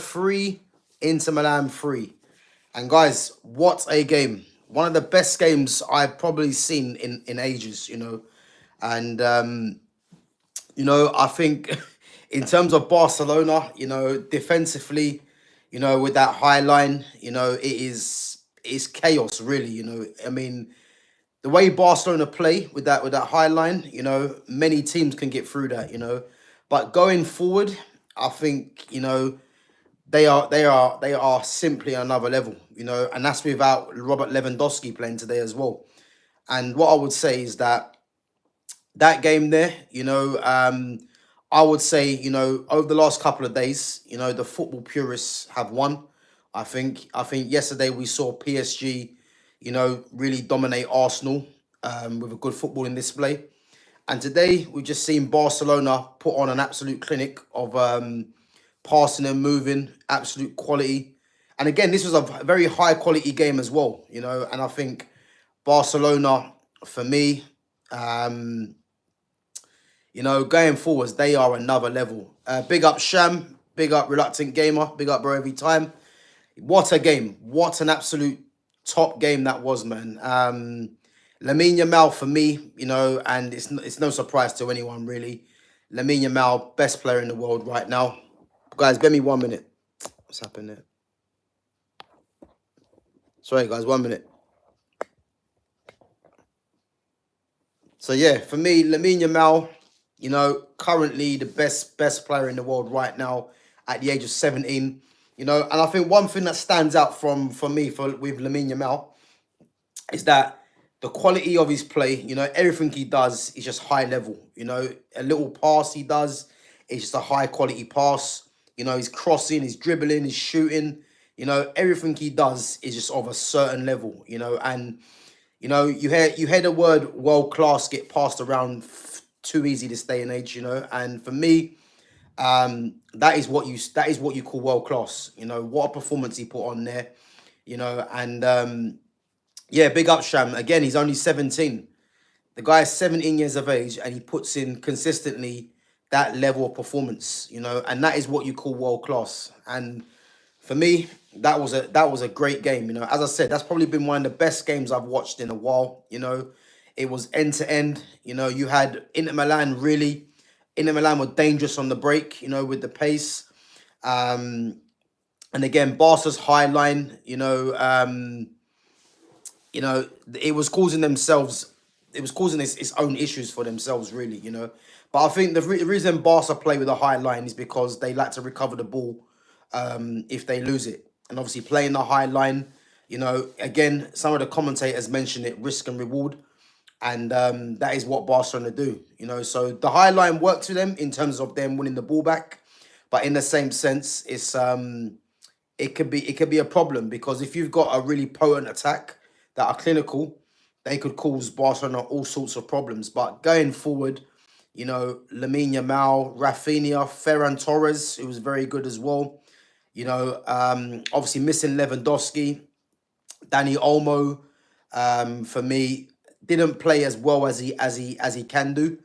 3, Inter Milan 3. And guys, what a game. One of the best games I've probably seen in ages, And, I think in terms of Barcelona, defensively, with that high line, it's chaos, really, I mean, the way Barcelona play with that high line, many teams can get through that, But going forward, I think, they are simply another level, and that's without Robert Lewandowski playing today as well. And what I would say is that game there, I would say, over the last couple of days, the football purists have won. I think yesterday we saw PSG, really dominate Arsenal with a good footballing display. And today we've just seen Barcelona put on an absolute clinic of passing and moving, absolute quality. And again, this was a very high quality game as well, and I think Barcelona, for me, um, going forwards, they are another level. Big up Sham, big up Reluctant Gamer, big up Bro every time. What a game. What an absolute top game that was, man. Lamine Yamal for me, and it's no surprise to anyone, really. Lamine Yamal, best player in the world right now. Guys, give me 1 minute. What's happened there? Sorry, guys, 1 minute. So, yeah, for me, Lamine Yamal, currently the best player in the world right now at the age of 17. And I think one thing that stands out for me with Lamine Yamal is that the quality of his play, everything he does is just high level. A little pass he does is just a high quality pass. He's crossing, he's dribbling, he's shooting. Everything he does is just of a certain level. And you hear the word world class get passed around too easy this day and age. And for me, that is what you call world class. What a performance he put on there. And yeah, big up Sham. Again, he's only 17. The guy is 17 years of age, and he puts in consistently that level of performance, and that is what you call world class. And for me, that was a great game. As I said, that's probably been one of the best games I've watched in a while. It was end to end. You had Inter Milan really. Inter Milan were dangerous on the break, with the pace. And again, Barca's high line, it was causing its own issues for themselves, really, But I think the reason Barca play with a high line is because they like to recover the ball if they lose it. And obviously playing the high line, again, some of the commentators mentioned it, risk and reward. And that is what Barcelona do, So the high line works for them in terms of them winning the ball back. But in the same sense, it could be a problem, because if you've got a really potent attack that are clinical, they could cause Barcelona all sorts of problems. But going forward, Lamine Yamal, Rafinha, Ferran Torres, who was very good as well. Obviously missing Lewandowski, Danny Olmo, for me, didn't play as well as he can do,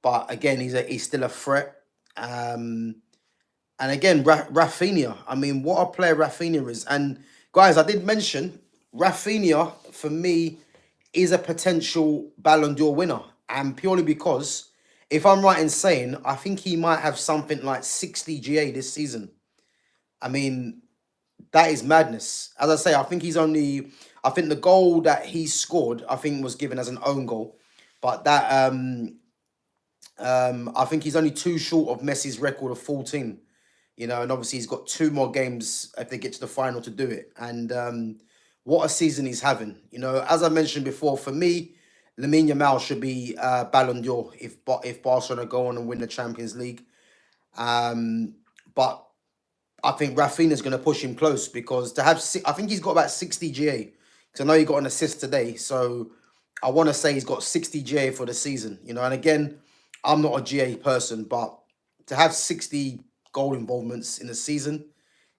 but again, he's still a threat. And again, Rafinha. I mean, what a player Rafinha is. And guys, I did mention Rafinha, for me, is a potential Ballon d'Or winner. And purely because, if I'm right in saying, I think he might have something like 60 GA this season. I mean, that is madness. As I say, I think the goal that he scored, I think, was given as an own goal. But that, I think he's only 2 short of Messi's record of 14. And obviously he's got 2 more games if they get to the final to do it. And what a season he's having. As I mentioned before, for me, Lamine Yamal should be Ballon d'Or if Barcelona go on and win the Champions League. But I think Rafinha's going to push him close, because I think he's got about 60 GA. Because I know he got an assist today. So I want to say he's got 60 GA for the season. And again, I'm not a GA person, but to have 60 goal involvements in a season,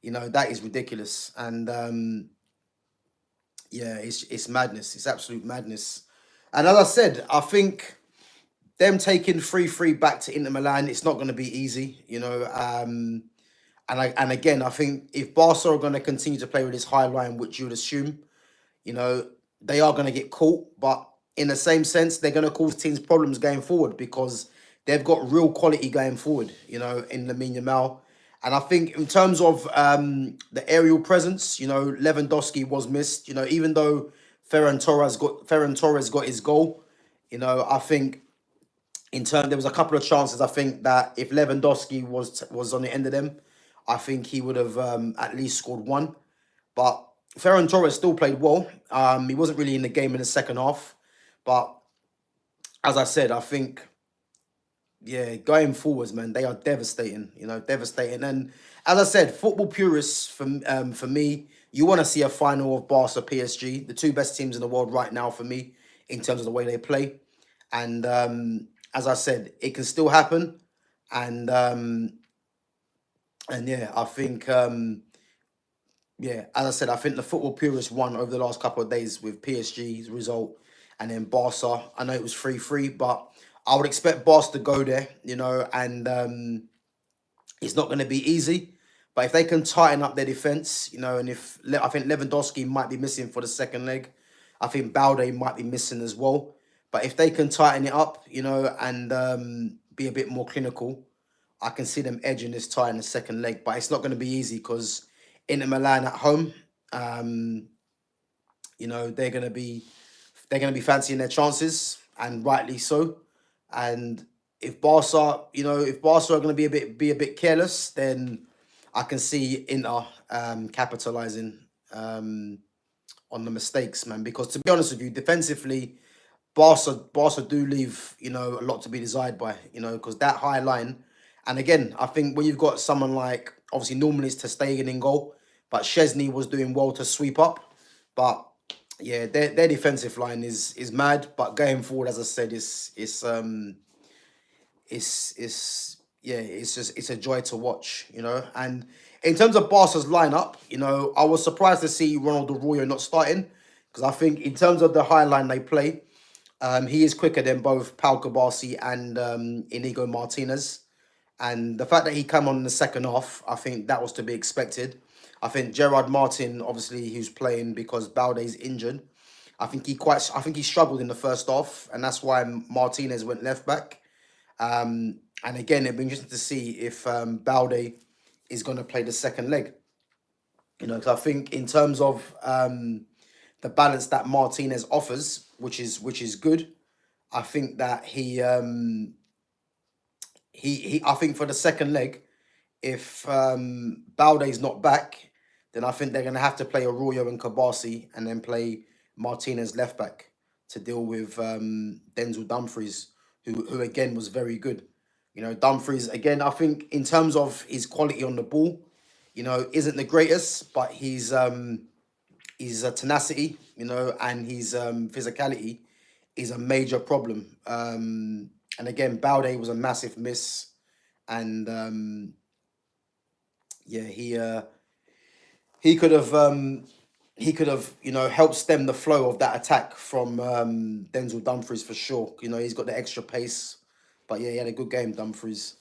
that is ridiculous. And yeah, it's madness. It's absolute madness. And as I said, I think them taking 3-3 back to Inter Milan, it's not going to be easy. And again, I think if Barca are going to continue to play with this high line, which you would assume, you know, they are going to get caught. But in the same sense, they're going to cause teams problems going forward because they've got real quality going forward, in Lamine Yamal. And I think in terms of the aerial presence, Lewandowski was missed. Even though Ferran Torres got his goal, I think there was a couple of chances. I think that if Lewandowski was on the end of them, I think he would have at least scored one. But Ferran Torres still played well. He wasn't really in the game in the second half. But as I said, I think, yeah, going forwards, man, they are devastating, devastating. And as I said, football purists, for me, you want to see a final of Barca PSG, the two best teams in the world right now for me, in terms of the way they play. And as I said, it can still happen. And yeah, I think yeah, as I said, I think the football purists won over the last couple of days with PSG's result, and then Barca. I know it was 3-3, but I would expect Barca to go there, and it's not going to be easy. But if they can tighten up their defense, and I think Lewandowski might be missing for the second leg, I think Balde might be missing as well. But if they can tighten it up, and be a bit more clinical, I can see them edging this tie in the second leg. But it's not going to be easy because Inter Milan at home, they're going to be fancying their chances, and rightly so. And if Barca, are going to be a bit careless, then I can see Inter capitalizing on the mistakes, man. Because to be honest with you, defensively, Barca do leave a lot to be desired by, because that high line. And again, I think when you've got someone like, obviously normally it's Ter Stegen in goal, but Szczesny was doing well to sweep up. But yeah, their defensive line is mad. But going forward, as I said, it's a joy to watch, And in terms of Barca's lineup, I was surprised to see Ronald Arroyo not starting, because I think in terms of the high line they play, he is quicker than both Pau Kabasi and Inigo Martinez. And the fact that he came on in the second half, I think that was to be expected. I think Gerard Martin, obviously, who's playing because Balde's injured. I think he struggled in the first half, and that's why Martinez went left back. And again, it'd be interesting to see if Balde is going to play the second leg. Because I think in terms of the balance that Martinez offers, which is good, I think that I think for the second leg, if Balde's not back, then I think they're going to have to play Arroyo and Kabasi, and then play Martinez left back to deal with Denzel Dumfries, who again was very good. Dumfries, again, I think in terms of his quality on the ball, isn't the greatest, but his tenacity, and his physicality is a major problem. And again, Balde was a massive miss, and yeah, he could have helped stem the flow of that attack from Denzel Dumfries for sure. He's got the extra pace, but yeah, he had a good game, Dumfries.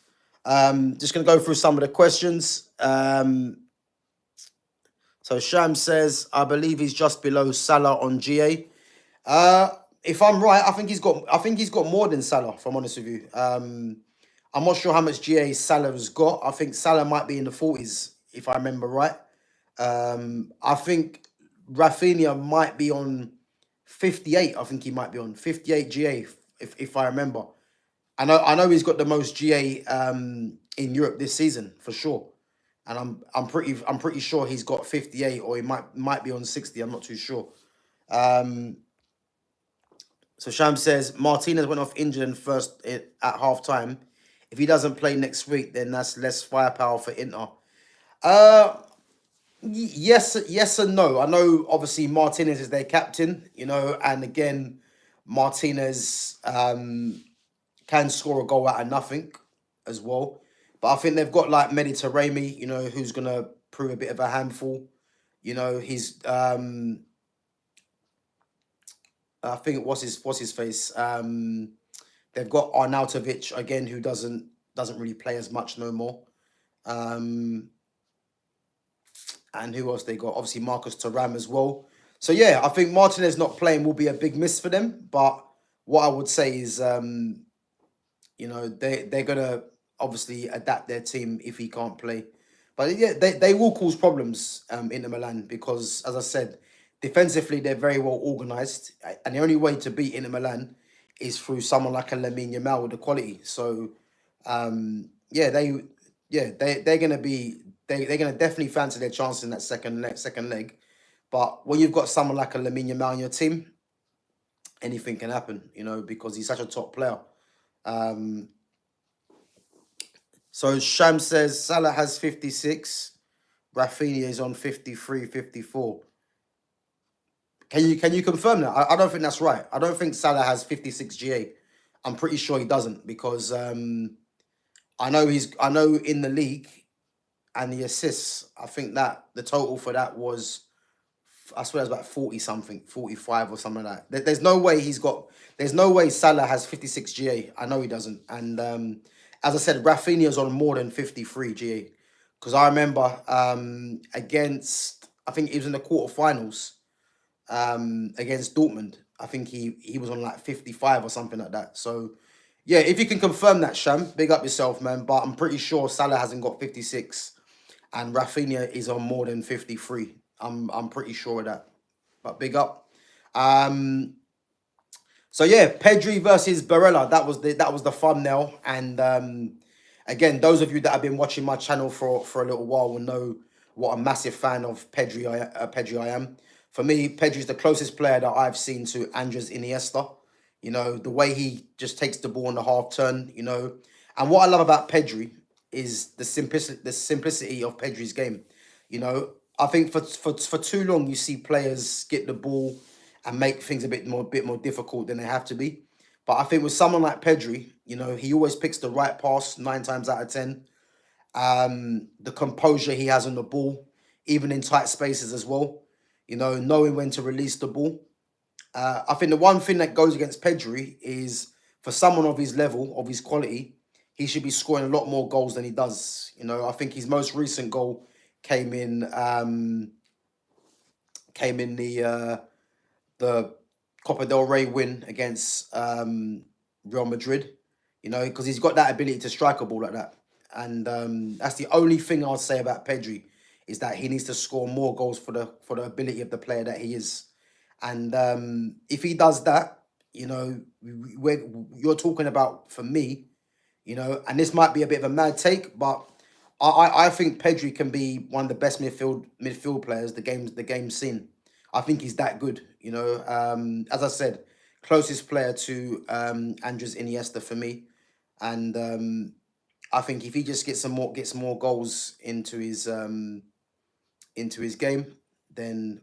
Just gonna go through some of the questions. So Sham says, I believe he's just below Salah on GA. If I'm right, I think he's got more than Salah, if I'm honest with you. I'm not sure how much GA Salah has got. I think Salah might be in the 40s, if I remember right. I think Rafinha might be on 58. I think he might be on 58 GA, if I remember. I know he's got the most GA in Europe this season for sure, and I'm pretty sure he's got 58, or he might be on 60. I'm not too sure. So Sham says Martinez went off injured at half time. If he doesn't play next week, then that's less firepower for Inter. Yes and no. I know obviously Martinez is their captain, and again, Martinez can score a goal out of nothing as well. But I think they've got like Mediterranean, who's gonna prove a bit of a handful. He's I think what's his face. They've got Arnautovic again, who doesn't really play as much no more. And who else they got? Obviously Marcus Thuram as well. So yeah, I think Martinez not playing will be a big miss for them. But what I would say is, they're gonna obviously adapt their team if he can't play. But yeah, they will cause problems Inter Milan because, as I said, defensively they're very well organised, and the only way to beat Inter Milan is through someone like a Lamine Yamal with the quality. So yeah, they're gonna be they're gonna definitely fancy their chance in that second leg. But when you've got someone like a Lamine Yamal in your team, anything can happen, because he's such a top player. Um, so Sham says Salah has 56, Rafinha is on 53, 54. Can you confirm that? I don't think that's right. I don't think Salah has 56 GA. I'm pretty sure he doesn't because I know in the league and the assists, I think that the total for that was, I swear it was about 40 something, 45 or something like that. There's no way Salah has 56 GA. I know he doesn't. And as I said, Rafinha's on more than 53 GA. Because I remember against, I think it was in the quarterfinals against Dortmund. I think he was on like 55 or something like that. So yeah, if you can confirm that, Sham, big up yourself, man. But I'm pretty sure Salah hasn't got 56 and Rafinha is on more than 53. I'm pretty sure of that. But big up. So yeah, Pedri versus Barella. That was the thumbnail. And again, those of you that have been watching my channel for a little while will know what a massive fan of Pedri I am. For me, Pedri's the closest player that I've seen to Andres Iniesta. The way he just takes the ball on the half turn, And what I love about Pedri is the simplicity of Pedri's game. I think for too long you see players get the ball and make things a bit more difficult than they have to be. But I think with someone like Pedri, he always picks the right pass 9 times out of 10. The composure he has on the ball, even in tight spaces as well. Knowing when to release the ball. I think the one thing that goes against Pedri is for someone of his level, of his quality, he should be scoring a lot more goals than he does. I think his most recent goal came in the Copa del Rey win against Real Madrid. Because he's got that ability to strike a ball like that. And that's the only thing I'll say about Pedri is that he needs to score more goals for the ability of the player that he is. And if he does that, you're talking about, for me, and this might be a bit of a mad take, but I think Pedri can be one of the best midfield players the game's seen. I think he's that good, As I said, closest player to Andres Iniesta for me. And I think if he just gets more goals into his game, then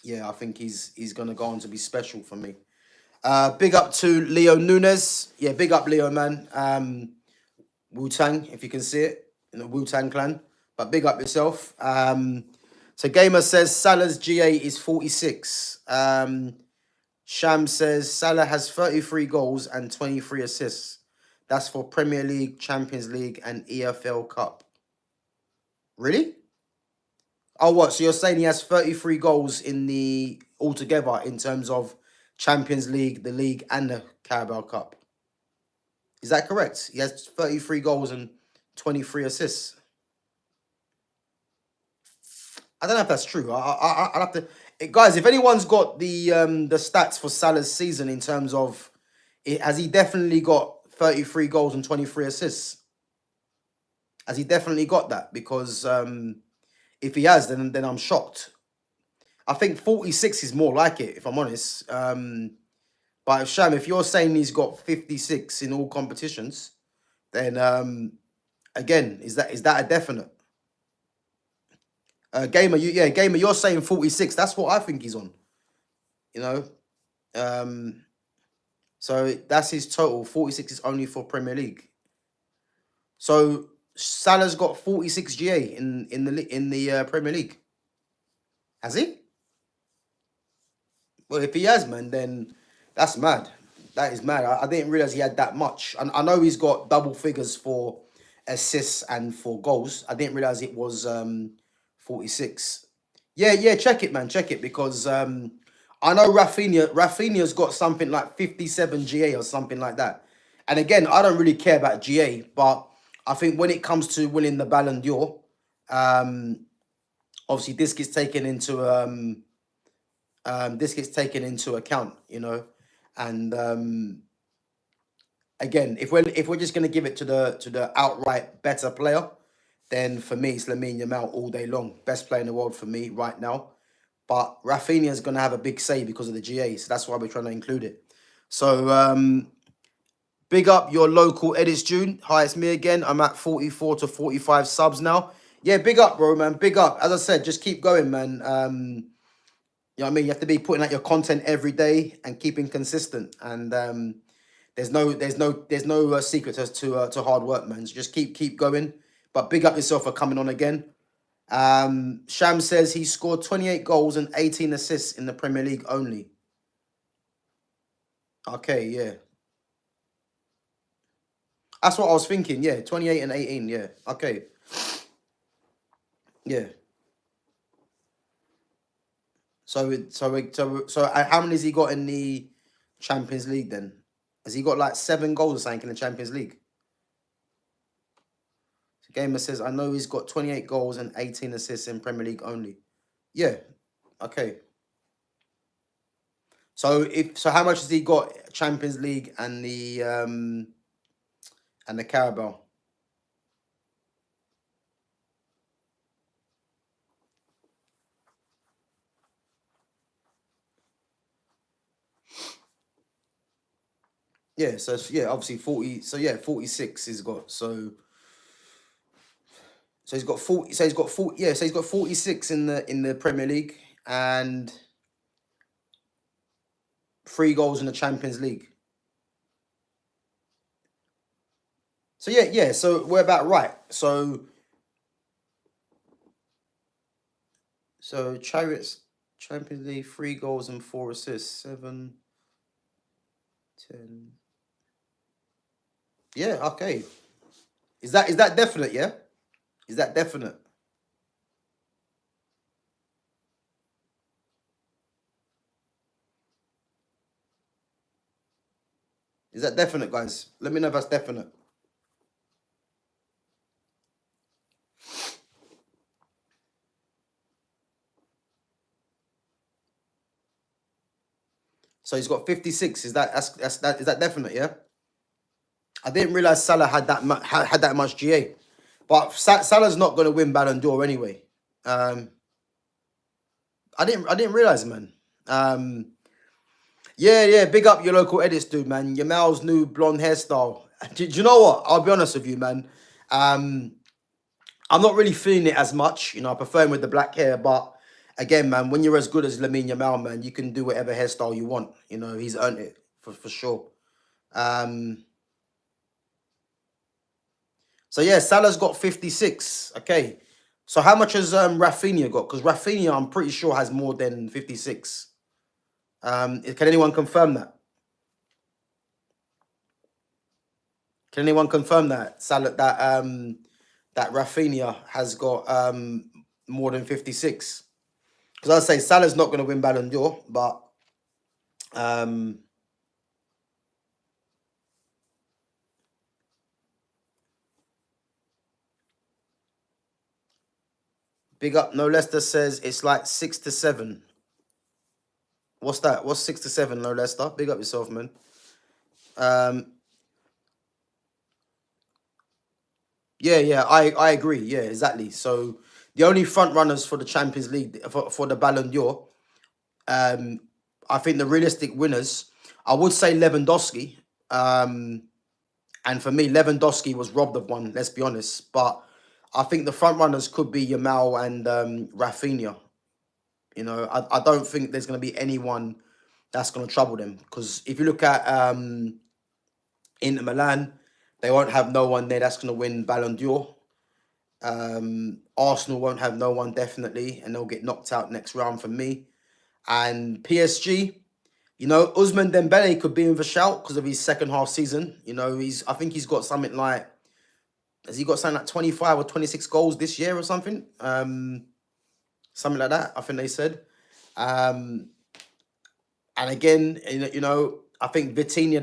yeah, I think he's gonna go on to be special for me. Big up to Leo Nunes. Yeah, big up Leo, man. Wu-Tang, if you can see it, in the Wu-Tang clan. But big up yourself. So Gamer says Salah's GA is 46. Sham says Salah has 33 goals and 23 assists. That's for Premier League, Champions League, and EFL Cup. Really? Oh, what? So you're saying he has 33 goals in the altogether in terms of Champions League, the league, and the Carabao Cup? Is that correct? He has 33 goals and 23 assists. I don't know if that's true. I'll have to... Guys, if anyone's got the stats for Salah's season in terms of... has he definitely got 33 goals and 23 assists? Has he definitely got that? Because if he has, then I'm shocked. I think 46 is more like it, if I'm honest. But Sham, if you're saying he's got 56 in all competitions, then again, is that a definite? Gamer, Gamer, you're saying 46. That's what I think he's on. So that's his total. 46 is only for Premier League. So Salah's got 46 GA in the Premier League. Has he? Well, if he has, man, then that's mad. That is mad. I didn't realize he had that much. And I know he's got double figures for assists and for goals. I didn't realize it was 46. Yeah, yeah, check it, man. Check it because I know Rafinha's got something like 57 GA or something like that. And again, I don't really care about GA, but I think when it comes to winning the Ballon d'Or, um, obviously this gets taken into account, you know. And again, if we're just gonna give it to the outright better player, then for me it's Lamine Yamal all day long. Best player in the world for me right now. But Rafinha is gonna have a big say because of the GA, so that's why we're trying to include it. So big up your local Edits June. Hi, it's me again. I'm at 44 to 45 subs now. Yeah, big up, bro, man. Big up. As I said, just keep going, man. You know what I mean? You have to be putting out your content every day and keeping consistent. And there's no secret to hard work, man. So just keep going. But big up yourself for coming on again. Sham says he scored 28 goals and 18 assists in the Premier League only. Okay, yeah. That's what I was thinking. Yeah, 28 and 18. Yeah. Okay. Yeah. So how many has he got in the Champions League then? Has he got like 7 goals or something in the Champions League? So Gamer says, I know he's got 28 goals and 18 assists in Premier League only. Yeah. Okay. So how much has he got Champions League and the Carabao? Yeah, so yeah, obviously 40. So yeah, 46 he's got. So he's got 40. So he's got 40. Yeah, so he's got 46 in the Premier League and 3 goals in the Champions League. So yeah. So we're about right. So Chariots Champions League 3 goals and 4 assists. 7, 10. Yeah. Okay. Is that definite? Yeah. Is that definite? Is that definite, guys? Let me know if that's definite. So he's got 56. Is that definite? Yeah. I didn't realize Salah had that much GA, but Salah's not going to win Ballon d'Or anyway. I didn't realize, man. Yeah. Big up your local Edits, dude, man. Yamal's new blonde hairstyle. Do you know what? I'll be honest with you, man. I'm not really feeling it as much. You know, I prefer him with the black hair, but again, man, when you're as good as Lamine Yamal, man, you can do whatever hairstyle you want. You know, he's earned it for sure. So yeah, Salah's got 56. Okay. So how much has Rafinha got? Because Rafinha, I'm pretty sure, has more than 56. Can anyone confirm that? Can anyone confirm that that Rafinha has got more than 56? Because I say Salah's not going to win Ballon d'Or, but big up. No Leicester says it's like 6 to 7. What's that? What's 6 to 7? No Leicester. Big up yourself, man. Yeah, I agree. Yeah, exactly. So the only front runners for the Champions League for the Ballon d'Or, I think the realistic winners, I would say Lewandowski. And for me, Lewandowski was robbed of one. Let's be honest. But I think the front runners could be Yamal and Rafinha. You know, I don't think there's going to be anyone that's going to trouble them. Because if you look at Inter Milan, they won't have no one there that's going to win Ballon d'Or. Arsenal won't have no one, definitely, and they'll get knocked out next round for me. And PSG, you know, Ousmane Dembele could be in the shout because of his second half season. You know, I think he's got something like, has he got something like 25 or 26 goals this year or something? something like that. I think they said. And again, I think Vitinha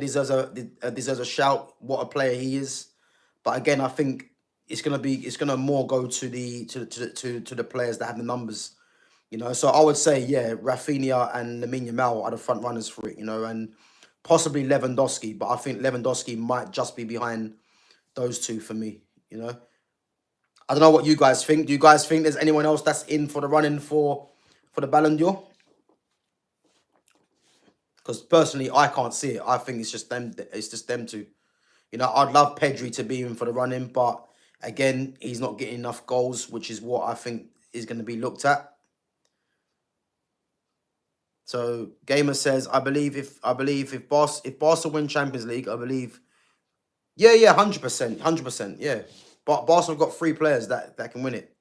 deserves a shout. What a player he is! But again, I think it's gonna more go to the players that have the numbers. So I would say, yeah, Rafinha and Lamine Yamal are the front runners for it. And possibly Lewandowski, but I think Lewandowski might just be behind those two for me. I don't know what you guys think. Do you guys think there's anyone else that's in for the running for the Ballon d'Or? Because personally, I can't see it. I think it's just them. It's just them two. I'd love Pedri to be in for the running, but again, he's not getting enough goals, which is what I think is going to be looked at. So Gamer says, if Barca win Champions League, I believe. Yeah, 100%, yeah. But Barca have got 3 players that can win it.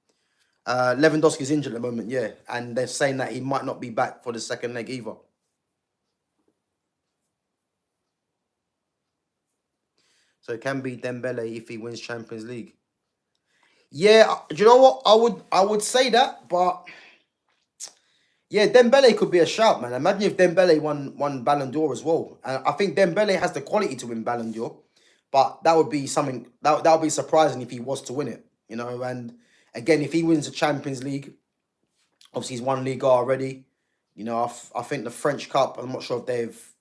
Lewandowski's injured at the moment, yeah, and they're saying that he might not be back for the second leg either. So it can be Dembele if he wins Champions League. Yeah, do you know what? I would say that, but yeah, Dembele could be a shout, man. Imagine if Dembele won Ballon d'Or as well. I think Dembele has the quality to win Ballon d'Or, but that would be something that would be surprising if he was to win it. And again, if he wins the Champions League, obviously he's won Liga already. I think the French Cup. I'm not sure if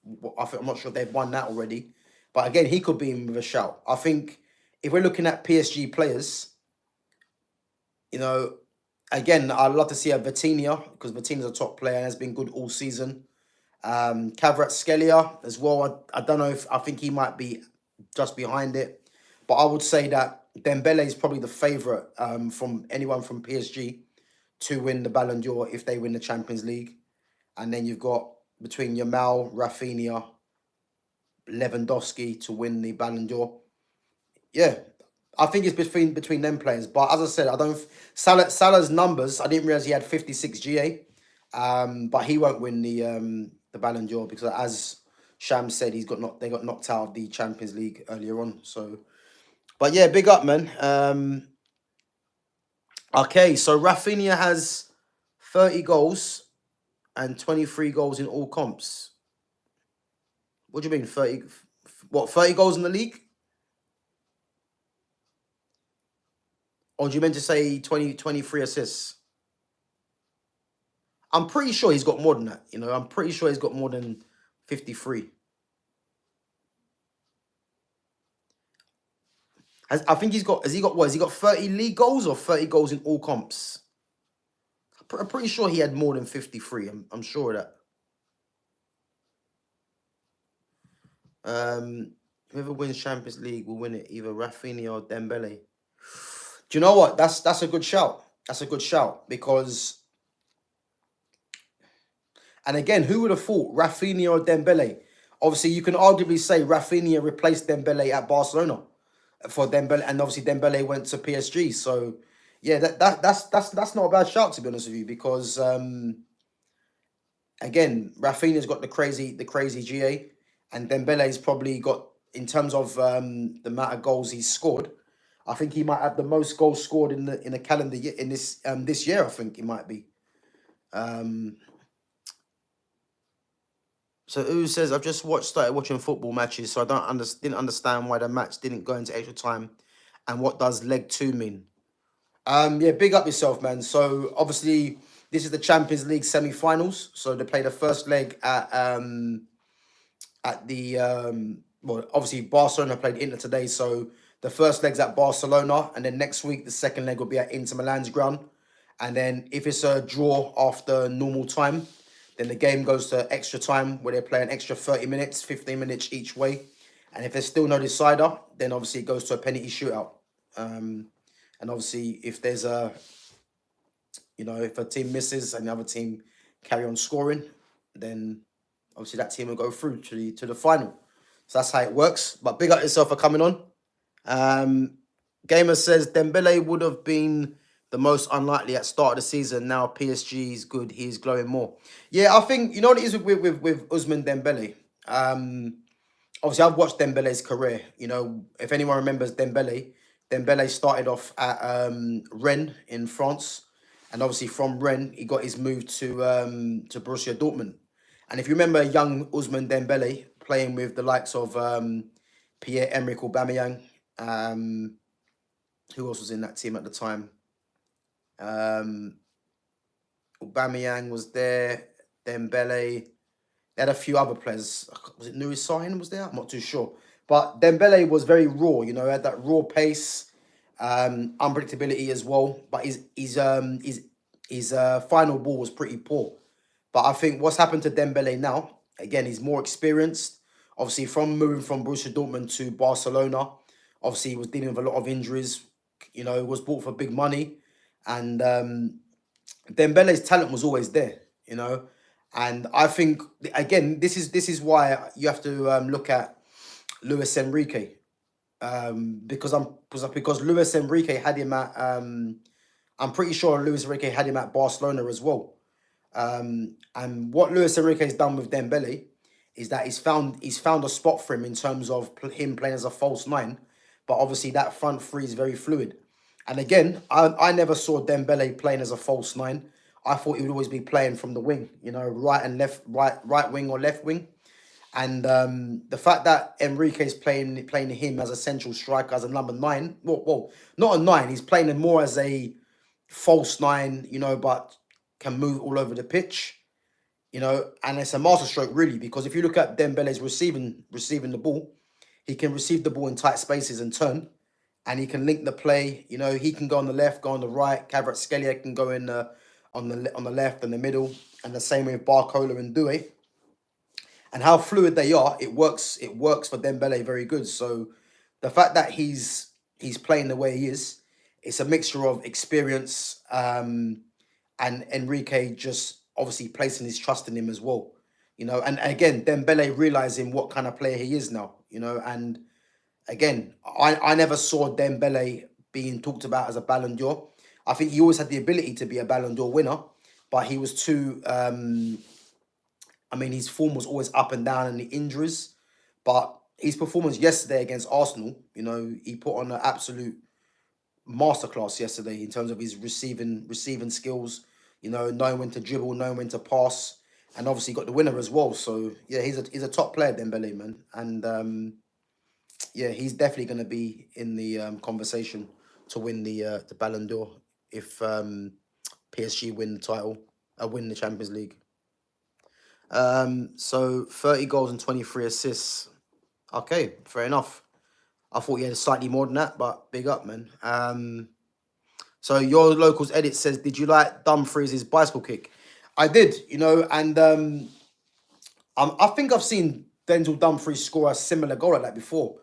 they've won that already. But again, he could be in with a shout. I think if we're looking at PSG players, again, I'd love to see a Vitinha because Vitinha's a top player and has been good all season. Kvaratskhelia as well. I don't know I think he might be just behind it. But I would say that Dembele is probably the favourite from anyone from PSG to win the Ballon d'Or if they win the Champions League. And then you've got between Yamal, Rafinha, Lewandowski to win the Ballon d'Or. Yeah, I think it's between them players. But as I said, I don't Salah's numbers. I didn't realize he had 56 GA, but he won't win the Ballon d'Or because, as Sham said, they got knocked out of the Champions League earlier on. So, but yeah, big up, man. Okay, so Rafinha has 30 goals and 23 goals in all comps. What do you mean 30? What, 30 goals in the league? Or do you meant to say 23 assists? I'm pretty sure he's got more than that. I'm pretty sure he's got more than 53. I think has he got 30 league goals or 30 goals in all comps? I'm pretty sure he had more than 53. I'm sure of that. Whoever wins Champions League will win it, either Rafinha or Dembele. Do you know what? That's a good shout. That's a good shout because, and again, who would have thought Rafinha or Dembele? Obviously, you can arguably say Rafinha replaced Dembele at Barcelona for Dembele, and obviously Dembele went to PSG. So yeah, that's not a bad shout, to be honest with you, because again, Rafinha's got the crazy GA, and Dembele's probably got, in terms of the amount of goals he's scored, I think he might have the most goals scored in the calendar year in this year. I think he might be. So who says, I've just started watching football matches, so I didn't understand why the match didn't go into extra time, and what does leg 2 mean? Yeah, big up yourself, man. So obviously this is the Champions League semi-finals. So they play the first leg at the well, obviously Barcelona played Inter today, so the first leg's at Barcelona, and then next week the second leg will be at Inter Milan's ground. And then if it's a draw after normal time, then the game goes to extra time where they play an extra 30 minutes, 15 minutes each way. And if there's still no decider, then obviously it goes to a penalty shootout. And obviously if there's if a team misses and the other team carry on scoring, then obviously that team will go through to the final. So that's how it works. But big up yourself for coming on. Gamer says Dembele would have been the most unlikely at start of the season. Now PSG is good. He is glowing more. Yeah, I think, what it is with Ousmane Dembele. Obviously, I've watched Dembele's career. If anyone remembers Dembele started off at Rennes in France. and obviously from Rennes he got his move to Borussia Dortmund. And if you remember, young Ousmane Dembele playing with the likes of Pierre-Emerick Aubameyang, um, who else was in that team at the time? Um, Aubameyang was there, Dembele. They had a few other players. Was it Nuri Sahin was there? I'm not too sure. But Dembele was very raw, had that raw pace, unpredictability as well. But his final ball was pretty poor. But I think what's happened to Dembele now, again, he's more experienced. Obviously, from moving from Borussia Dortmund to Barcelona, obviously he was dealing with a lot of injuries. Was bought for big money, and Dembele's talent was always there. And I think again, this is why you have to look at Luis Enrique, because Luis Enrique had him at I'm pretty sure Luis Enrique had him at Barcelona as well. And what Luis Enrique has done with Dembele is that he's found a spot for him in terms of him playing as a false nine, but obviously that front three is very fluid. And again, I never saw Dembele playing as a false nine. I thought he would always be playing from the wing, right and left, right wing or left wing. And the fact that Enrique is playing him as a central striker, as a number nine, well, not a nine, he's playing him more as a false nine, but can move all over the pitch, and it's a masterstroke really, because if you look at Dembele's receiving the ball, he can receive the ball in tight spaces and turn, and he can link the play. He can go on the left, go on the right. Kvaratskhelia can go in on the left and the middle, and the same with Barcola and Doué. And how fluid they are, it works. It works for Dembele very good. So the fact that he's playing the way he is, it's a mixture of experience, and Enrique just obviously placing his trust in him as well. And again, Dembele realizing what kind of player he is now. And again, I never saw Dembele being talked about as a Ballon d'Or. I think he always had the ability to be a Ballon d'Or winner, but he was too. His form was always up and down, and the injuries. But his performance yesterday against Arsenal, he put on an absolute masterclass yesterday in terms of his receiving skills. Knowing when to dribble, knowing when to pass, and obviously got the winner as well. So yeah, he's a top player, Dembele, man, and yeah, he's definitely going to be in the conversation to win the Ballon d'Or if PSG win the title, win the Champions League. So 30 goals and 23 assists. Okay, fair enough. I thought he had slightly more than that, but big up, man. So your locals edit says, did you like Dumfries' bicycle kick? I did, and I think I've seen Denzel Dumfries score a similar goal like that before.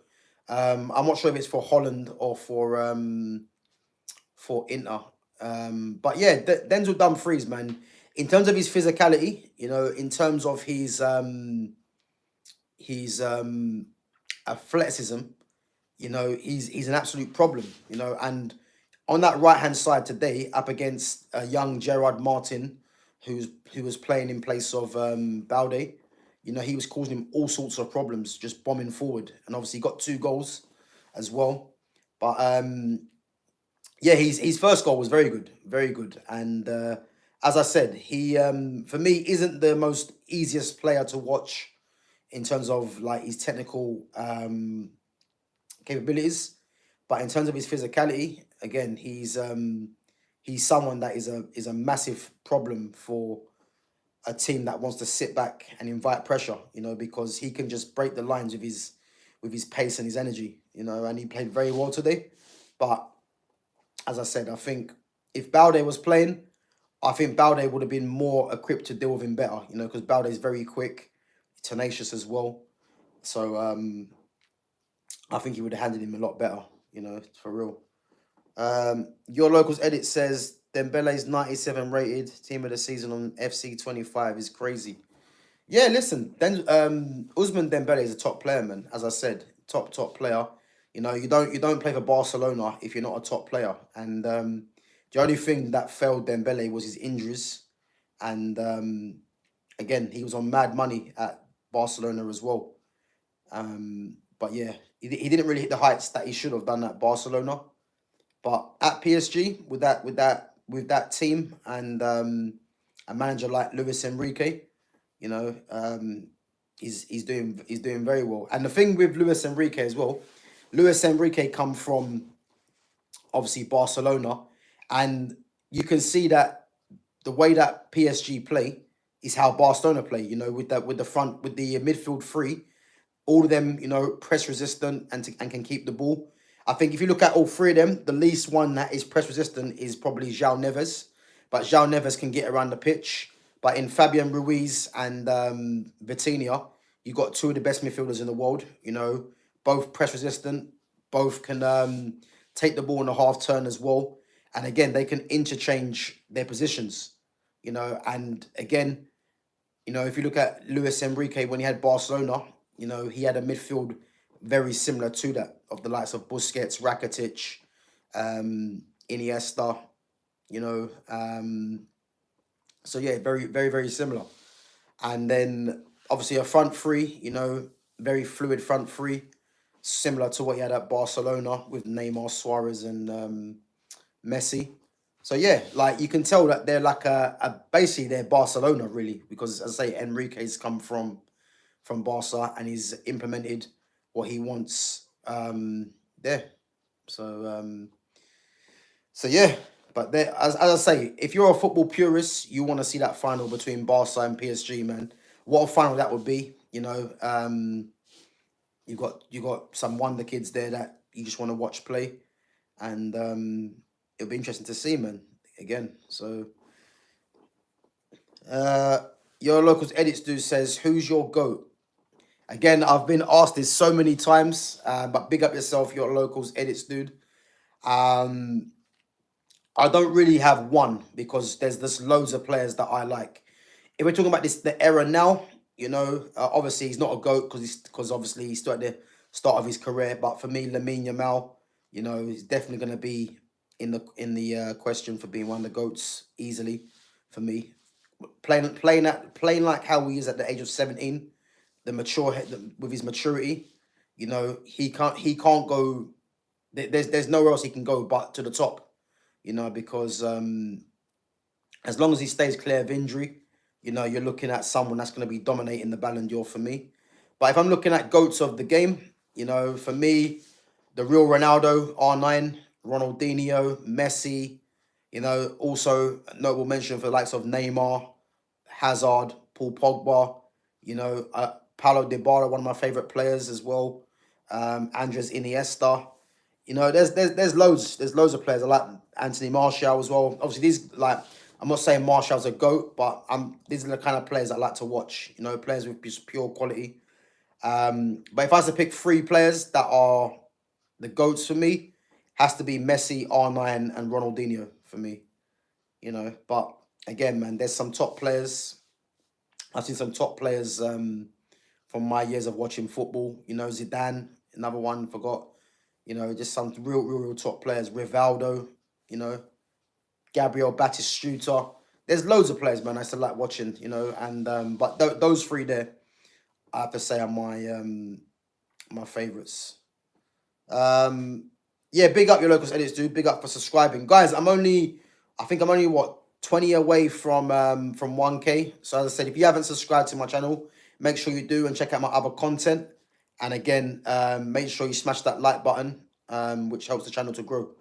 I'm not sure if it's for Holland or for Inter. But yeah, Denzel Dumfries, man, in terms of his physicality, in terms of his athleticism, he's an absolute problem, and on that right hand side today, up against a young Gerard Martin, who was playing in place of Balde, he was causing him all sorts of problems, just bombing forward, and obviously got 2 goals as well. But yeah, his first goal was very good, and as I said, he for me isn't the most easiest player to watch in terms of like his technical capabilities, but in terms of his physicality, again, he's someone that is a massive problem for a team that wants to sit back and invite pressure, because he can just break the lines with his pace and his energy, and he played very well today. But as I said, I think if Balde was playing, I think Balde would have been more equipped to deal with him better, because Balde is very quick, tenacious as well. So I think he would have handled him a lot better, for real. Your locals edit says Dembele's 97 rated team of the season on FC25 is crazy. Yeah, listen, then Ousmane Dembele is a top player, man. As I said, top player. You don't play for Barcelona if you're not a top player. And the only thing that failed Dembele was his injuries. And again, he was on mad money at Barcelona as well. But yeah, he didn't really hit the heights that he should have done at Barcelona. But at PSG, with that with that team, and a manager like Luis Enrique, you know, he's doing very well. And the thing with Luis Enrique as well, Luis Enrique come from obviously Barcelona, and you can see that the way that PSG play is how Barcelona play. You know, with the front with the midfield three, all of them, you know, press resistant and can keep the ball. I think if you look at all three of them, the least one that is press resistant is probably João Neves, but João Neves can get around the pitch. But in Fabian Ruiz and Vitinha, you got two of the best midfielders in the world. You know, both press resistant, both can take the ball in a half turn as well, and again they can interchange their positions. You know, and again, you know, if you look at Luis Enrique when he had Barcelona, you know, he had a midfield very similar to that of the likes of Busquets, Rakitic, Iniesta, you know. So yeah, very similar. And then obviously a front three, you know, very fluid front three, similar to what he had at Barcelona with Neymar, Suarez, and Messi. So yeah, like you can tell that they're like a basically they're Barcelona really, because as I say, Enrique's come from Barca and he's implemented what he wants there. So so yeah, but there as I say, if you're a football purist, you want to see that final between Barca and PSG, man. What a final that would be, you know. You got some wonder kids there that you just want to watch play, and it'll be interesting to see, man. Again, so uh, your locals edits do says, who's your goat? Again, I've been asked this so many times, but big up yourself, your locals edits, dude. Um, I don't really have one because there's loads of players that I like. If we're talking about the era now, you know, obviously he's not a goat because obviously he's still at the start of his career. But for me, Lamine Yamal, you know, he's definitely going to be in the question for being one of the goats easily for me. Playing like how he is at the age of 17, with his maturity, you know, he can't go. There's nowhere else he can go but to the top, you know, because as long as he stays clear of injury, you know, you're looking at someone that's going to be dominating the Ballon d'Or for me. But if I'm looking at goats of the game, you know, for me, the real Ronaldo, R9, Ronaldinho, Messi, you know, also notable mention for the likes of Neymar, Hazard, Paul Pogba, you know, Paulo Dybala, one of my favorite players as well. Andres Iniesta. You know, there's loads of players. I like Anthony Martial as well. Obviously, these like I'm not saying Martial's a goat, but these are the kind of players I like to watch. You know, players with just pure quality. But if I was to pick three players that are the goats for me, has to be Messi, R9, and Ronaldinho for me. You know, but again, man, there's some top players. I've seen some top players from my years of watching football. You know, Zidane, another one, forgot. You know, just some real top players. Rivaldo, you know, Gabriel Batistuta. There's loads of players, man. I still like watching, you know, and but those three there, I have to say, are my favorites. Yeah, big up your locals edits, dude. Big up for subscribing, guys. I think I'm only what 20 away from 1K. So as I said, if you haven't subscribed to my channel, make sure you do and check out my other content. And again, make sure you smash that like button, which helps the channel to grow.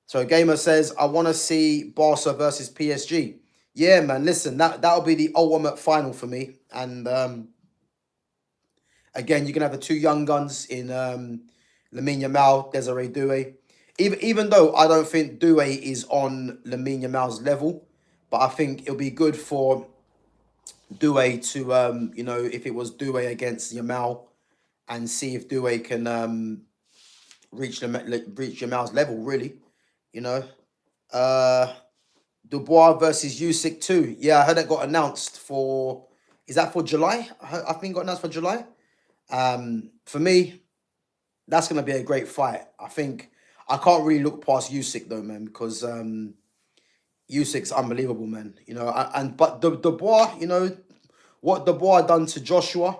So Gamer says, I want to see Barca versus PSG. Yeah, man, listen, that'll be the ultimate final for me. And again, you can have the two young guns in Lamine Yamal, Desiree Doué. Even though I don't think Doué is on Lamine Yamal's level, but I think it'll be good for Doué to, you know, if it was Doué against Yamal, and see if Doué can reach Yamal's level, really, you know. Dubois versus Usyk too. Yeah, I heard that got announced for, is that for July? I think it got announced for July. For me, that's going to be a great fight. I think I can't really look past Usyk though, man, because Usyk's unbelievable, man. You know, but Dubois, you know, what Dubois done to Joshua,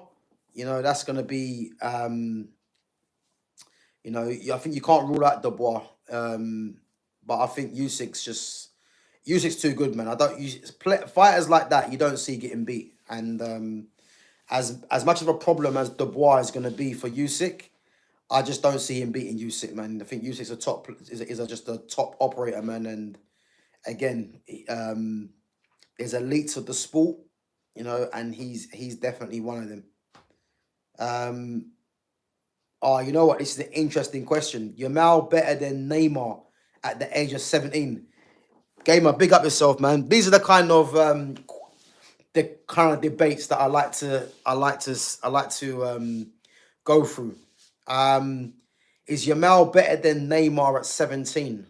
you know, that's going to be, you know, I think you can't rule out Dubois but I think Usyk's too good, man. I don't use fighters like that. You don't see getting beat, and as much of a problem as Dubois is going to be for Usyk, I just don't see him beating Usyk, man. I think Usyk's just a top operator, man, and again, is elite of the sport, and he's definitely one of them. Oh, you know what? This is an interesting question. Yamal better than Neymar at the age of 17. Gamer, big up yourself, man. These are the kind of debates that I like to go through. Is Yamal better than Neymar at 17?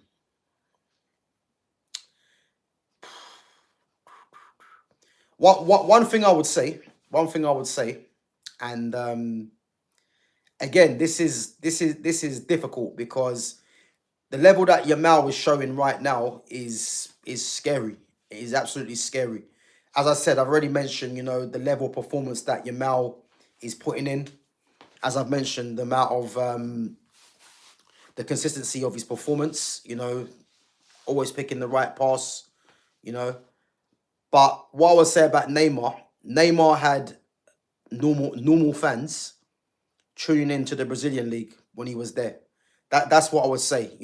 One thing I would say, and again, this is difficult because the level that Yamal is showing right now is scary. It is absolutely scary. As I said, I've already mentioned, the level of performance that Yamal is putting in. As I've mentioned, the amount of the consistency of his performance, always picking the right pass, you know. But what I would say about Neymar had normal fans tuning into the Brazilian league when he was there. That's what I would say,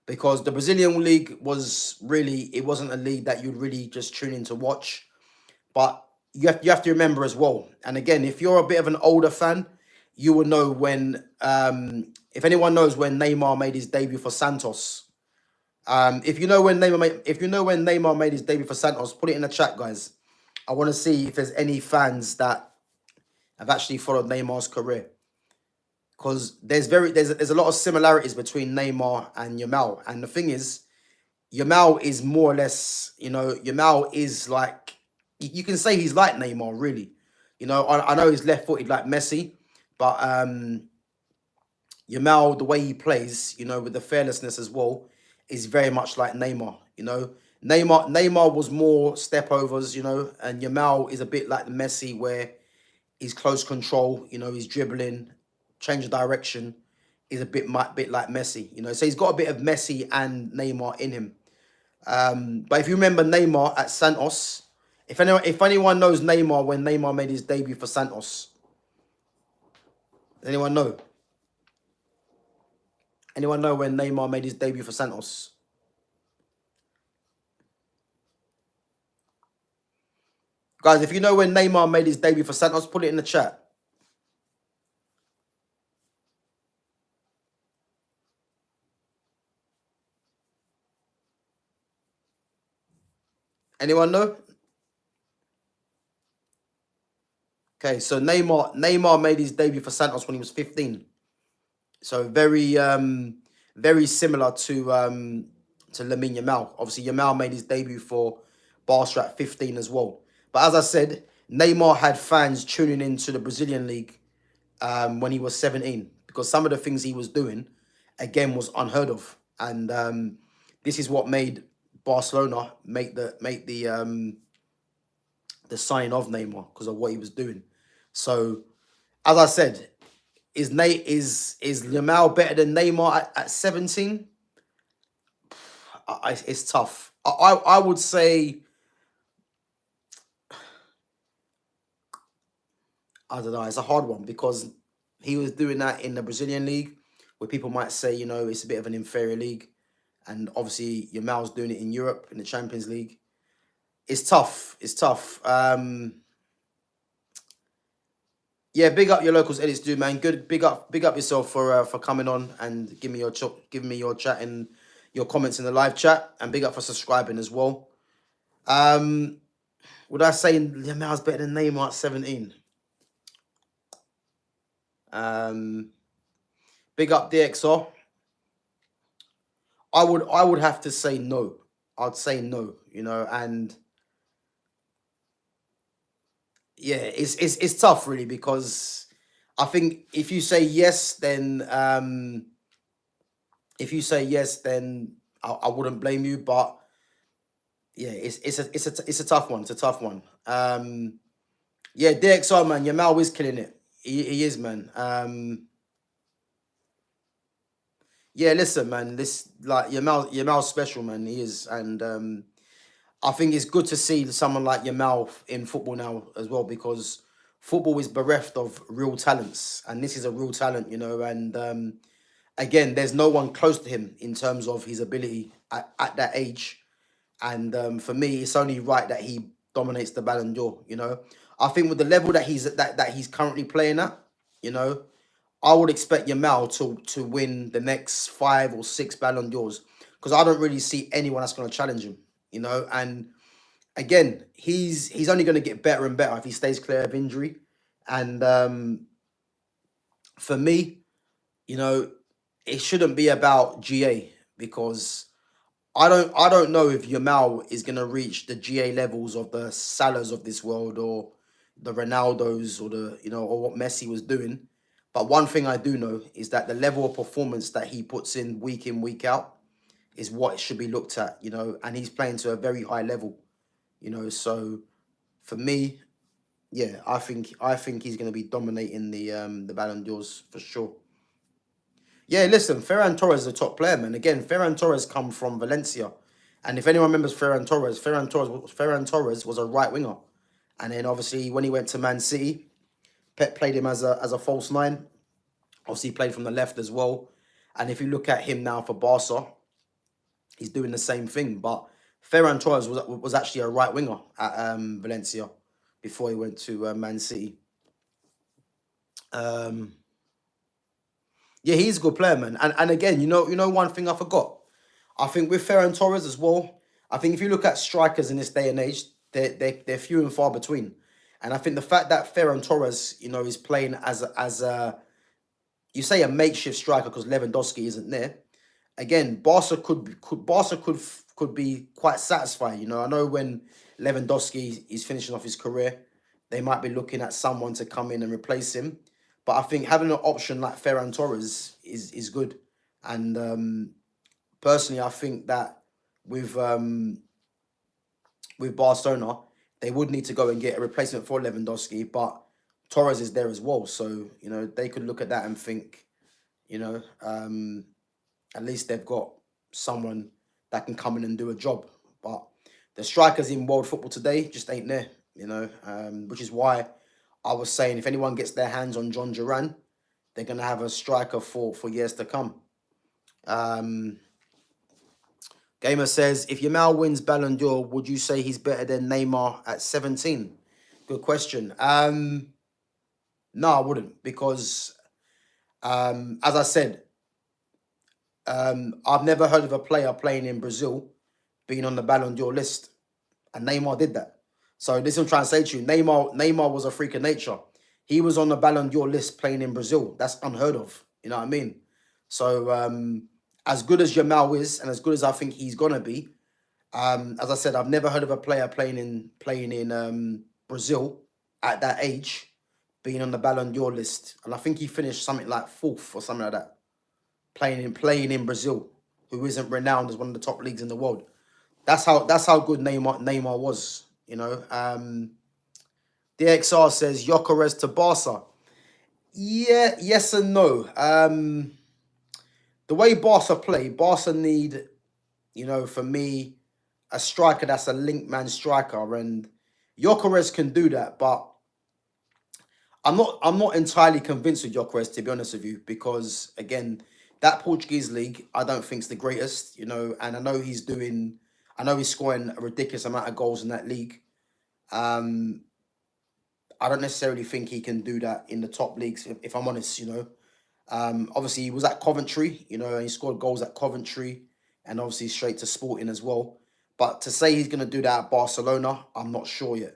because the Brazilian league it wasn't a league that you'd really just tune in to watch. But you have to remember as well. And again, if you're a bit of an older fan, you will know when if anyone knows when Neymar made his debut for Santos. If you know when Neymar made his debut for Santos, put it in the chat, guys. I want to see if there's any fans that have actually followed Neymar's career, because there's a lot of similarities between Neymar and Yamal. And the thing is, Yamal is more or less, Yamal is like, you can say he's like Neymar, really. I know he's left-footed like Messi, but Yamal, the way he plays, with the fearlessness as well, is very much like Neymar. Neymar was more step overs, and Yamal is a bit like the Messi, where he's close control, he's dribbling, change of direction, is a bit like Messi, So he's got a bit of Messi and Neymar in him. But if you remember Neymar at Santos, if anyone knows Neymar when Neymar made his debut for Santos, does anyone know? Anyone know when Neymar made his debut for Santos? Guys, if you know when Neymar made his debut for Santos, put it in the chat. Anyone know? Okay, so Neymar made his debut for Santos when he was 15. So very similar to Lamine Yamal. Obviously, Yamal made his debut for Barca at 15 as well. But as I said, Neymar had fans tuning into the Brazilian league when he was 17, because some of the things he was doing, again, was unheard of. And this is what made Barcelona make the sign of Neymar, because of what he was doing. So, as I said, is Yamal better than Neymar at 17? It's tough. I would say, I don't know, it's a hard one, because he was doing that in the Brazilian league, where people might say, it's a bit of an inferior league. And obviously, Yamal's doing it in Europe, in the Champions League. It's tough. Yeah, big up your locals edits, dude, man. Good, big up yourself for coming on and giving me your chat and your comments in the live chat, and big up for subscribing as well. Would I say Yamal's better than Neymar at 17? Big up DXR. I would have to say no. I'd say no, and yeah, it's tough, really, because I think if you say yes, then I wouldn't blame you. But yeah, it's a tough one. It's a tough one. Yeah, DXR, man, Yamal is killing it. He is, man. Yeah, listen, man. This like Yamal's special, man. He is, and I think it's good to see someone like Yamal in football now as well because football is bereft of real talents, and this is a real talent, you know. And again, there's no one close to him in terms of his ability at that age. And for me, it's only right that he dominates the Ballon d'Or. You know, I think with the level that he's currently playing at, you know, I would expect Yamal to win the next 5 or 6 Ballon d'Ors because I don't really see anyone that's going to challenge him. You know, and again, he's only going to get better and better if he stays clear of injury. And for me, you know, it shouldn't be about GA because I don't know if Yamal is gonna reach the GA levels of the Salahs of this world or the Ronaldos or the or what Messi was doing. But one thing I do know is that the level of performance that he puts in, week out, is what should be looked at, and he's playing to a very high level, So for me, yeah, I think he's gonna be dominating the Ballon d'Ors for sure. Yeah, listen, Ferran Torres is a top player, man. Again, Ferran Torres come from Valencia, and if anyone remembers Ferran Torres was a right winger, and then obviously when he went to Man City, Pep played him as a false nine. Obviously, he played from the left as well. And if you look at him now for Barca, he's doing the same thing. But Ferran Torres was actually a right winger at Valencia before he went to Man City. Um, Yeah, he's a good player, man. And again, one thing I forgot. I think with Ferran Torres as well. I think if you look at strikers in this day and age, they're few and far between. And I think the fact that Ferran Torres, is playing as a you say a makeshift striker because Lewandowski isn't there. Again, Barca could be quite satisfied. I know when Lewandowski is finishing off his career, they might be looking at someone to come in and replace him. But I think having an option like Ferran Torres is good. And personally, I think that with um, with Barcelona, they would need to go and get a replacement for Lewandowski, but Torres is there as well. So, they could look at that and think, you know, um, at least they've got someone that can come in and do a job. But the strikers in world football today just ain't there, which is why I was saying if anyone gets their hands on John Duran, they're going to have a striker for years to come. Gamer says, if Yamal wins Ballon d'Or, would you say he's better than Neymar at 17? Good question. No, I wouldn't because, as I said, I've never heard of a player playing in Brazil being on the Ballon d'Or list, and Neymar did that. So this I'm trying to say to you, Neymar was a freak of nature. He was on the Ballon d'Or list playing in Brazil. That's unheard of. You know what I mean? So as good as Yamal is, and as good as I think he's gonna be, as I said, I've never heard of a player playing in Brazil at that age being on the Ballon d'Or list, and I think he finished something like fourth or something like that, playing in Brazil, who isn't renowned as one of the top leagues in the world. That's how good Neymar was. DXR says Gyökeres to Barca. Yeah, yes and no. The way Barca need, for me, a striker that's a link man striker, and Gyökeres can do that, but I'm not entirely convinced with Gyökeres, to be honest with you, because again, that Portuguese league I don't think is the greatest, and I know he's scoring a ridiculous amount of goals in that league. I don't necessarily think he can do that in the top leagues, if I'm honest. Obviously, he was at Coventry, and he scored goals at Coventry and obviously straight to Sporting as well. But to say he's going to do that at Barcelona, I'm not sure yet.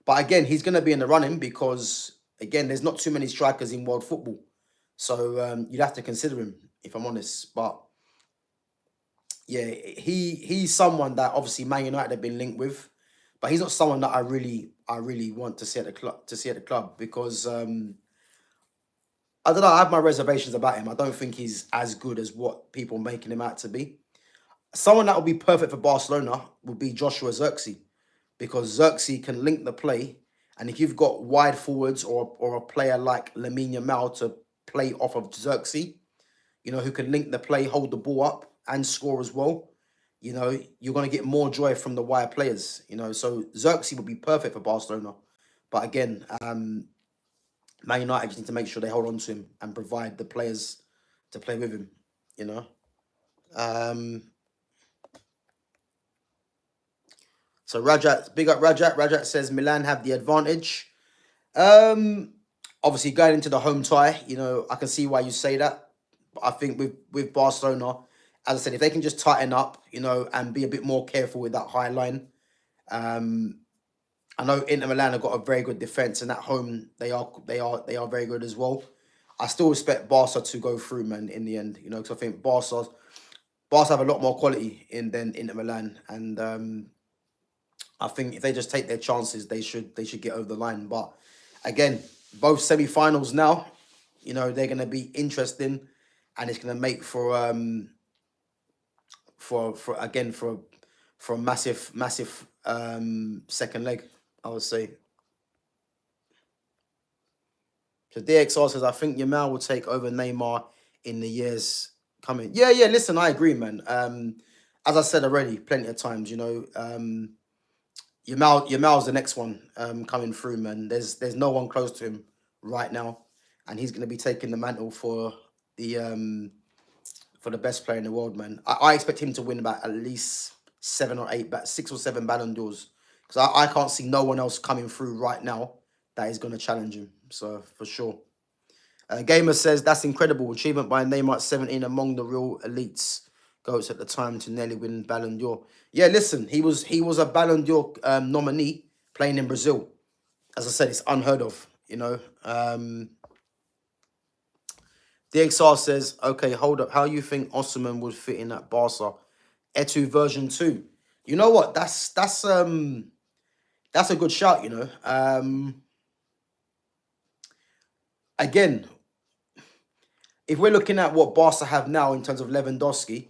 But again, he's going to be in the running because, again, there's not too many strikers in world football. So you'd have to consider him, if I'm honest. But yeah, he's someone that obviously Man United have been linked with, but he's not someone that I really want to see at the club because I don't know. I have my reservations about him. I don't think he's as good as what people are making him out to be. Someone that would be perfect for Barcelona would be Joshua Zirkzee, because Zirkzee can link the play, and if you've got wide forwards or a player like Lamine Yamal to play off of Zirkzee, who can link the play, hold the ball up, and score as well, you're going to get more joy from the wide players. So Xerxes would be perfect for Barcelona. But again, Man United just need to make sure they hold on to him and provide the players to play with him. You know. So Rajat, big up Rajat. Rajat says Milan have the advantage. Obviously going into the home tie, I can see why you say that. But I think with Barcelona, as I said, if they can just tighten up, and be a bit more careful with that high line. I know Inter Milan have got a very good defense, and at home they are very good as well. I still expect Barca to go through, man, in the end. Because I think Barca have a lot more quality than Inter Milan, and I think if they just take their chances, they should get over the line. But again, both semi-finals now, they're going to be interesting, and it's going to make for a massive second leg, I would say. So DXR says, I think Yamal will take over Neymar in the years coming. Yeah. Listen, I agree, man. As I said already, plenty of times, Yamal's the next one coming through, man. There's no one close to him right now, and he's going to be taking the mantle for the best player in the world, man. I expect him to win about at least 6 or 7 Ballon d'Ors, because I can't see no one else coming through right now that is going to challenge him. So for sure. Gamer says that's incredible achievement by Neymar at 17, among the real elites. Goats at the time to nearly win Ballon d'Or. Yeah, listen, he was a Ballon d'Or nominee playing in Brazil. As I said, it's unheard of, DXR says, okay, hold up. How you think Osimhen would fit in at Barca? Etu version 2. You know what? That's a good shout, Again, if we're looking at what Barca have now in terms of Lewandowski,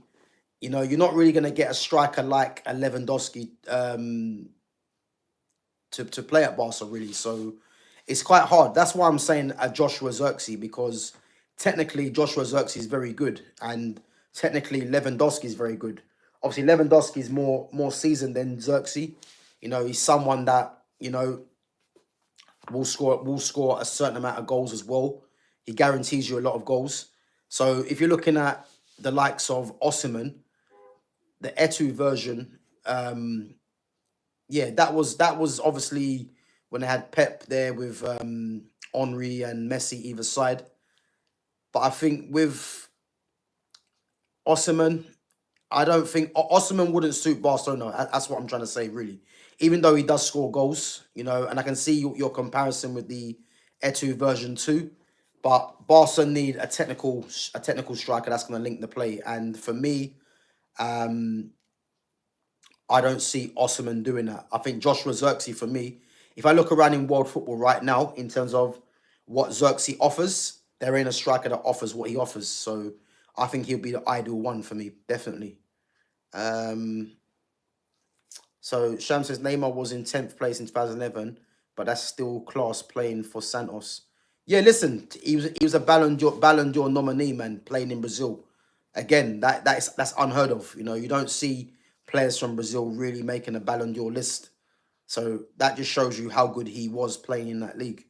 you're not really going to get a striker like a Lewandowski to play at Barca, really. So it's quite hard. That's why I'm saying a Joshua Xerxes, because technically Joshua Xerxes is very good, and technically Lewandowski is very good. Obviously, Lewandowski is more seasoned than Xerxes. He's someone that, will score a certain amount of goals as well. He guarantees you a lot of goals. So if you're looking at the likes of Osimhen, the Etu version, that was obviously when they had Pep there with Henry and Messi either side. But I think with Osimhen, I don't think Osimhen wouldn't suit Barcelona. That's what I'm trying to say, really. Even though he does score goals, and I can see your comparison with the Etu version 2. But Barca need a technical striker that's going to link the play. And for me, I don't see Osimhen doing that. I think Joshua Xerxes, for me, if I look around in world football right now, in terms of what Xerxes offers, there ain't a striker that offers what he offers. So I think he'll be the ideal one for me, definitely. So Sham says Neymar was in 10th place in 2011, but that's still class playing for Santos. Yeah, listen, he was a Ballon d'Or nominee, man, playing in Brazil. Again, that's unheard of. You don't see players from Brazil really making a Ballon d'Or list. So that just shows you how good he was playing in that league.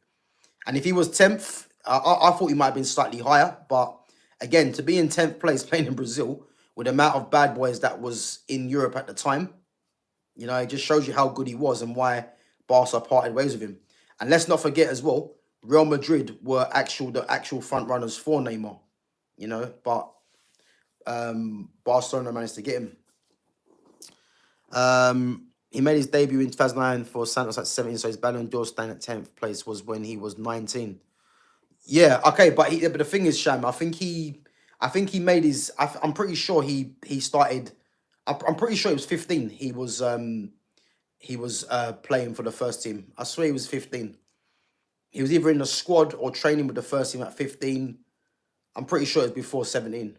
And if he was 10th, I thought he might have been slightly higher. But again, to be in 10th place playing in Brazil with the amount of bad boys that was in Europe at the time, it just shows you how good he was and why Barca parted ways with him. And let's not forget as well, Real Madrid were the actual front runners for Neymar, but Barcelona managed to get him. He made his debut in 2009 for Santos at 17, so his Ballon d'Or stand at 10th place was when he was 19. Yeah, okay, but the thing is, Sham, I think he made his. I'm pretty sure he started. I'm pretty sure he was 15. He was playing for the first team. I swear he was 15. He was either in the squad or training with the first team at 15. I'm pretty sure it was before 17.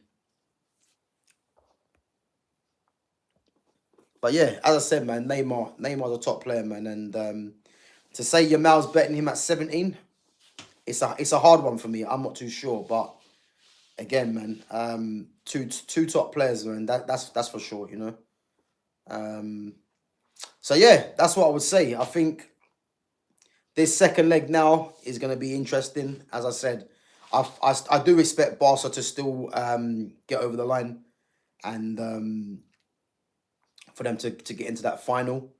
But yeah, as I said, man, Neymar's a top player, man, and to say Yamal's betting him at 17, it's a hard one for me. I'm not too sure, but again, man, two top players, man. That's for sure, you know. Um, so yeah, that's what I would say. I think this second leg now is going to be interesting. As I said, I do expect Barca to still get over the line and for them to get into that final.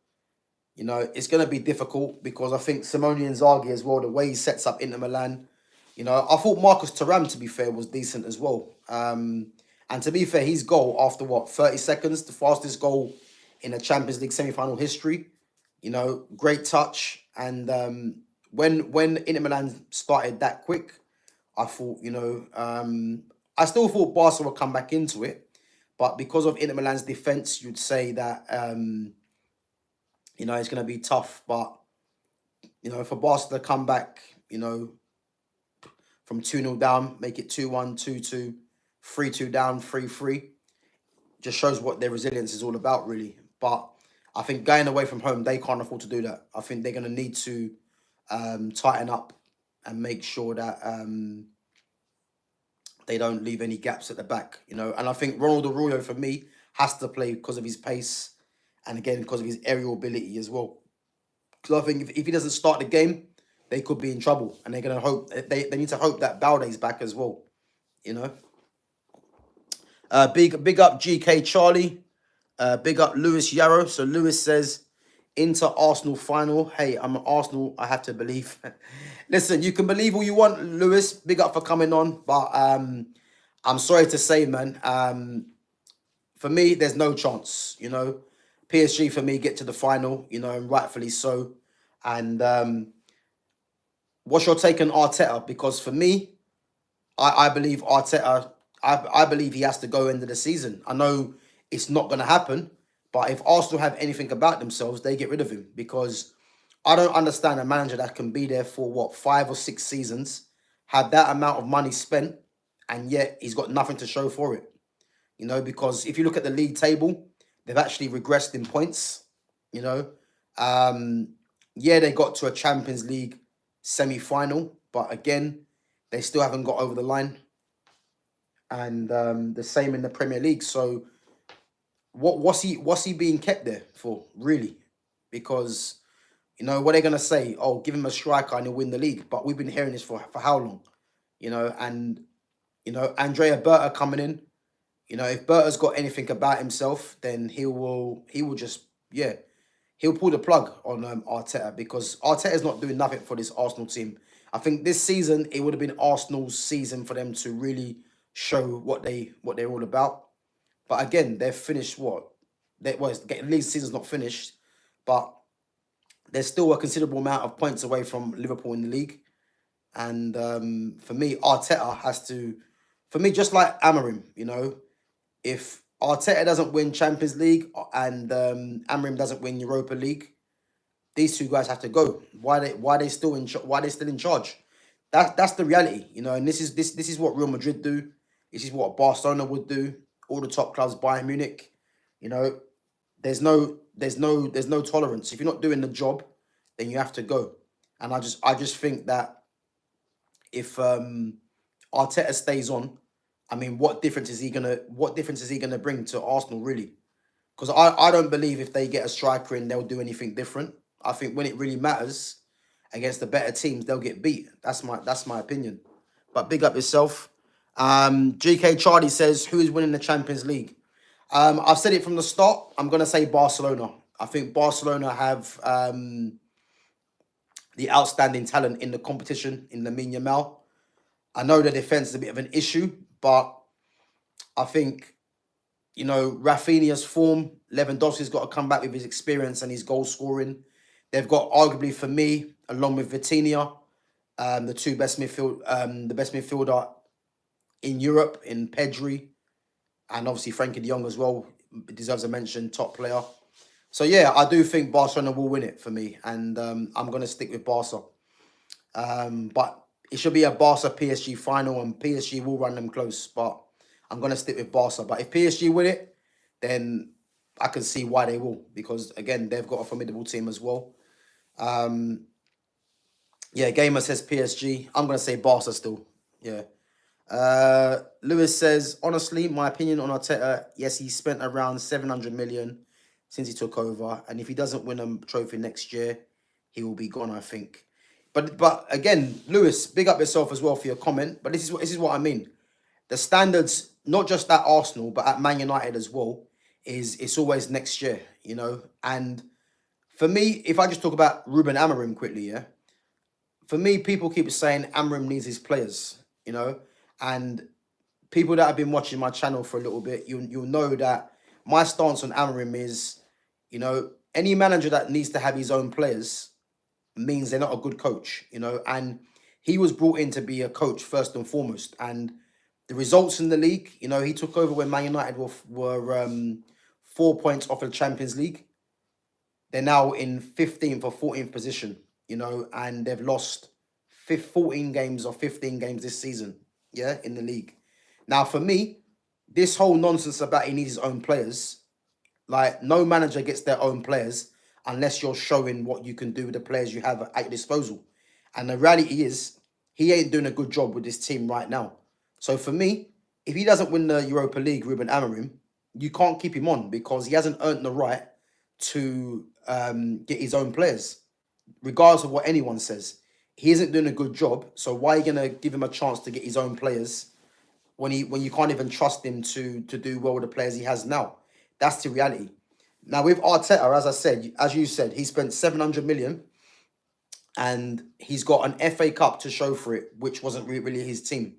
You know, it's going to be difficult because I think Simone Inzaghi as well, the way he sets up Inter Milan. You know, I thought Marcus Thuram, to be fair, was decent as well. And to be fair, his goal after what, 30 seconds, the fastest goal in a Champions League semi-final history. You know, great touch. And when Inter Milan started that quick, I thought, I still thought Barca would come back into it. But because of Inter Milan's defence, you'd say that, it's going to be tough. But, for Barca to come back, from 2-0 down, make it 2-1, 2-2, 3-2 down, 3-3, just shows what their resilience is all about, really. But I think going away from home, they can't afford to do that. I think they're going to need to tighten up and make sure that they don't leave any gaps at the back, And I think Ronald Arroyo, for me, has to play because of his pace and, again, because of his aerial ability as well. Because I think if he doesn't start the game, they could be in trouble. And they're going to hope, they need to hope that Balde's back as well, Big up GK Charlie. Big up Lewis Yarrow. So Lewis says, Inter Arsenal final. Hey, I'm an Arsenal. I have to believe. Listen, you can believe all you want, Lewis. Big up for coming on. But I'm sorry to say, man. For me, there's no chance. PSG for me get to the final. And rightfully so. And what's your take on Arteta? Because for me, I believe Arteta. I believe he has to go into the season. I know it's not going to happen, but if Arsenal have anything about themselves, they get rid of him, because I don't understand a manager that can be there for, what, 5 or 6 seasons, have that amount of money spent, and yet he's got nothing to show for it. Because if you look at the league table, they've actually regressed in points. Yeah, they got to a Champions League semi-final, but again, they still haven't got over the line. And the same in the Premier League. So what's he being kept there for, really? Because what they're gonna say, oh, give him a striker and he'll win the league. But we've been hearing this for how long? And Andrea Berta coming in, if Berta's got anything about himself, then he will just, he'll pull the plug on Arteta, because Arteta's not doing nothing for this Arsenal team. I think this season it would have been Arsenal's season for them to really show what they're all about. But again, they've finished what? The league season's not finished, but there's still a considerable amount of points away from Liverpool in the league. And for me, Arteta has to, for me, just like Amorim, if Arteta doesn't win Champions League and Amorim doesn't win Europa League, these two guys have to go. Why they still in charge? That's the reality, And this is what Real Madrid do. This is what Barcelona would do. All the top clubs, Bayern Munich, there's no tolerance. If you're not doing the job, then you have to go. And I just think that if Arteta stays on, I mean, what difference is he gonna bring to Arsenal, really? Because I don't believe if they get a striker in, they'll do anything different. I think when it really matters against the better teams, they'll get beat. That's my opinion. But big up yourself. GK Charlie says, who is winning the Champions League? I've said it from the start. I'm going to say Barcelona. I think Barcelona have the outstanding talent in the competition in Lamine Yamal. I know the defense is a bit of an issue, but I think, Rafinha's form, Lewandowski's got to come back with his experience and his goal scoring. They've got, arguably for me, along with Vitinha, the best midfielder in Europe, in Pedri, and obviously Frankie de Jong as well, deserves a mention, top player. So yeah, I do think Barcelona will win it for me, and I'm going to stick with Barca. But it should be a Barca PSG final, and PSG will run them close, but I'm going to stick with Barca. But if PSG win it, then I can see why they will, because again, they've got a formidable team as well. Yeah, Gamer says PSG. I'm going to say Barca still. Yeah. Lewis says, honestly, my opinion on Arteta, yes, he spent around 700 million since he took over, and if he doesn't win a trophy next year, he will be gone, I think. But again, Lewis, big up yourself as well for your comment. But this is what I mean. The standards, not just at Arsenal, but at Man United as well, is it's always next year, And for me, if I just talk about Ruben Amorim quickly, yeah, for me, people keep saying Amorim needs his players, and people that have been watching my channel for a little bit, you'll know that my stance on Amorim is, any manager that needs to have his own players means they're not a good coach, and he was brought in to be a coach first and foremost. And the results in the league, he took over when Man United were 4 points off the Champions League. They're now in 15th or 14th position, and they've lost 14 games or 15 games this season, yeah, in the league. Now, for me, this whole nonsense about he needs his own players, like, no manager gets their own players unless you're showing what you can do with the players you have at your disposal. And the reality is, he ain't doing a good job with this team right now. So for me, if he doesn't win the Europa League, Ruben Amorim, you can't keep him on because he hasn't earned the right to get his own players, regardless of what anyone says. He isn't doing a good job. So why are you gonna give him a chance to get his own players when you can't even trust him to do well with the players he has now? That's the reality. Now with Arteta, as I said, as you said, he spent 700 million and he's got an FA Cup to show for it, which wasn't really his team.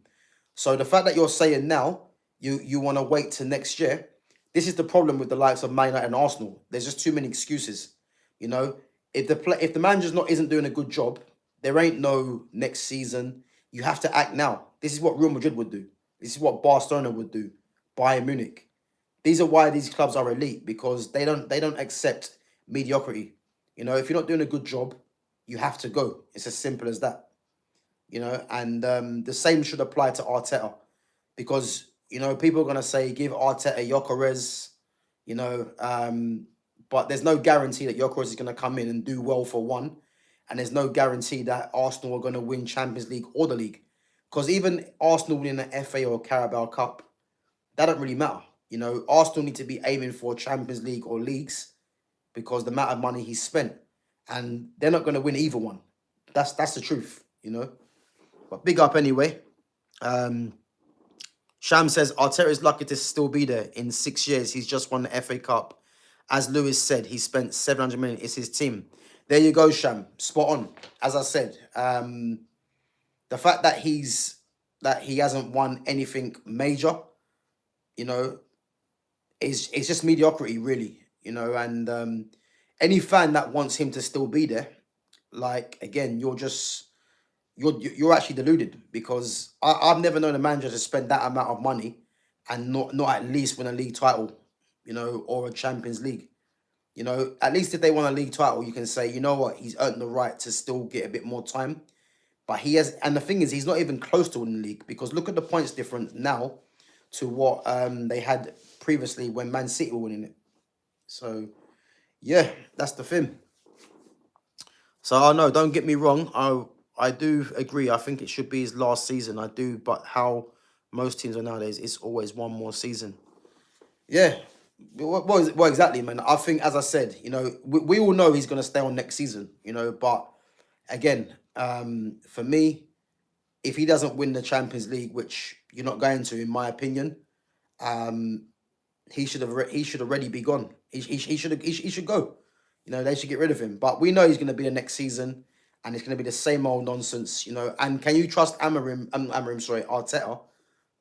So the fact that you're saying now you want to wait till next year, this is the problem with the likes of Man United and Arsenal. There's just too many excuses. If the manager's not isn't doing a good job, there ain't no next season. You have to act now. This is what Real Madrid would do. This is what Barcelona would do. Bayern Munich. These are why these clubs are elite, because they don't accept mediocrity. If you're not doing a good job, you have to go. It's as simple as that. And the same should apply to Arteta, because people are gonna say give Arteta Gyökeres, but there's no guarantee that Gyökeres is gonna come in and do well for one, and there's no guarantee that Arsenal are gonna win Champions League or the league, because even Arsenal winning the FA or Carabao Cup, that don't really matter. Arsenal need to be aiming for Champions League or leagues because the amount of money he's spent, and they're not gonna win either one. That's the truth. But big up anyway. Sham says Arteta is lucky to still be there. In 6 years, he's just won the FA Cup. As Lewis said, he spent 700 million. It's his team. There you go, Sham. Spot on. As I said, the fact that he hasn't won anything major, is just mediocrity, really. And any fan that wants him to still be there, like, again, you're actually deluded, because I've never known a manager to spend that amount of money and not at least win a league title, or a Champions League. At least if they won a league title, you can say, you know what, he's earned the right to still get a bit more time. But he has, and the thing is, he's not even close to winning the league, because look at the points difference now to what they had previously when Man City were winning it. So yeah, that's the thing. So I know, don't get me wrong, I do agree. I think it should be his last season. I do, but how most teams are nowadays, it's always one more season. Yeah. Well, exactly, man. I think, as I said, we all know he's going to stay on next season, but again, for me, if he doesn't win the Champions League, which you're not going to, in my opinion, he should already be gone. He should go. They should get rid of him. But we know he's going to be the next season, and it's going to be the same old nonsense, And can you trust Arteta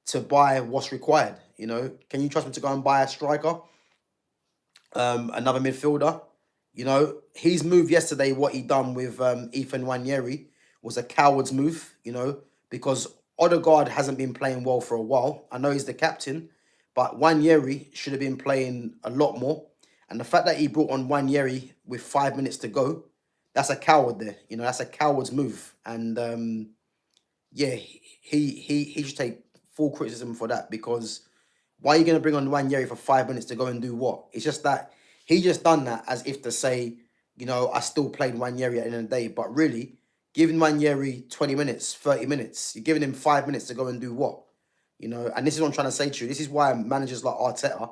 to buy what's required? Can you trust him to go and buy a striker, another midfielder? His move yesterday, what he done with Ethan Nwaneri, was a coward's move. Because Odegaard hasn't been playing well for a while. I know he's the captain, but Nwaneri should have been playing a lot more. And the fact that he brought on Nwaneri with 5 minutes to go, that's a coward there. That's a coward's move. And yeah, he should take full criticism for that, because why are you going to bring on Nwaneri for 5 minutes to go and do what? It's just that he just done that as if to say, I still played Nwaneri at the end of the day. But really, giving Nwaneri 20 minutes, 30 minutes, you're giving him 5 minutes to go and do what? you know. And this is what I'm trying to say to you. This is why managers like Arteta,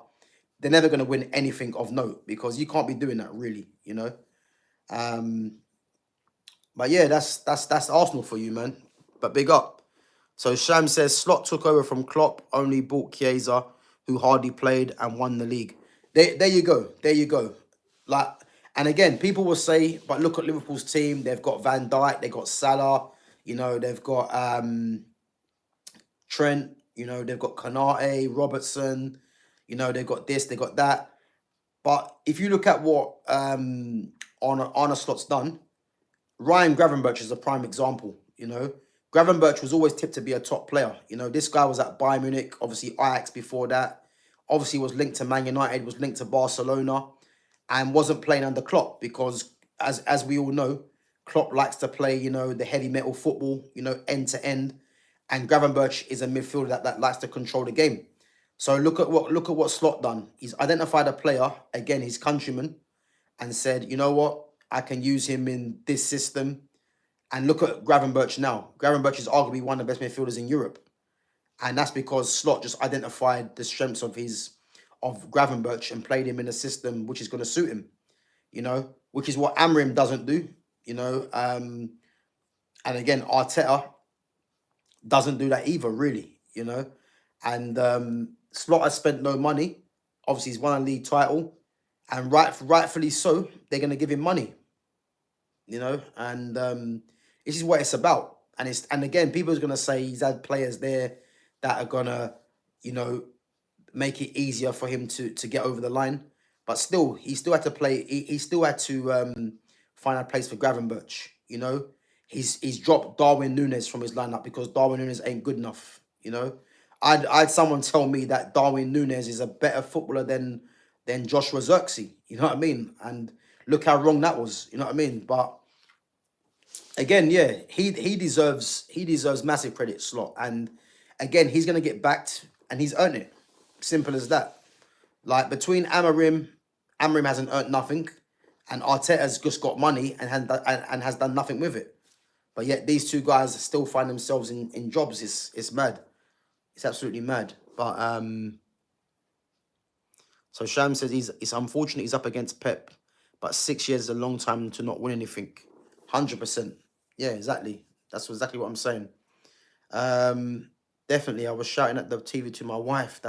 they're never going to win anything of note, because you can't be doing that, really, you know. Um, but yeah, that's Arsenal for you, man. But big up. So Sham says Slot took over from Klopp, only bought Chiesa, who hardly played and won the league. There you go. There you go. Like, and again, people will say, but look at Liverpool's team. They've got Van Dijk, they've got Salah, you know, they've got Trent, you know, they've got Kanate, Robertson, you know, they've got this, they got that. But if you look at what Arne Slot's done, Ryan Gravenberch is a prime example, you know. Gravenberch was always tipped to be a top player. You know, this guy was at Bayern Munich, obviously Ajax before that. Obviously was linked to Man United, was linked to Barcelona, and wasn't playing under Klopp because, as we all know, Klopp likes to play, you know, the heavy metal football, you know, end to end. And Gravenberch is a midfielder that likes to control the game. So look at what Slot done. He's identified a player, again, his countryman, and said, you know what, I can use him in this system. And look at Gravenberch now. Gravenberch is arguably one of the best midfielders in Europe. And that's because Slot just identified the strengths of Gravenberch and played him in a system which is going to suit him, you know, which is what Amrim doesn't do, you know. And again, Arteta doesn't do that either, really, you know. And Slot has spent no money. Obviously, he's won a league title. And rightfully so, they're going to give him money, you know. And this is what it's about. And again, people are going to say he's had players there that are going to, you know, make it easier for him to get over the line. But still, he still had to play. He still had to find a place for Gravenberch. You know, he's dropped Darwin Núñez from his lineup because Darwin Núñez ain't good enough. You know, I had someone tell me that Darwin Núñez is a better footballer than Joshua Zirkzee. You know what I mean? And look how wrong that was. You know what I mean? But again, yeah, he deserves massive credit, Slot. And again, he's gonna get backed, and he's earned it. Simple as that. Like between Amarim hasn't earned nothing, and Arteta's just got money and has done nothing with it. But yet these two guys still find themselves in jobs. It's mad. It's absolutely mad. But so Sham says it's unfortunate he's up against Pep, but 6 years is a long time to not win anything. 100%. Yeah, exactly. That's exactly what I'm saying. Definitely, I was shouting at the TV to my wife.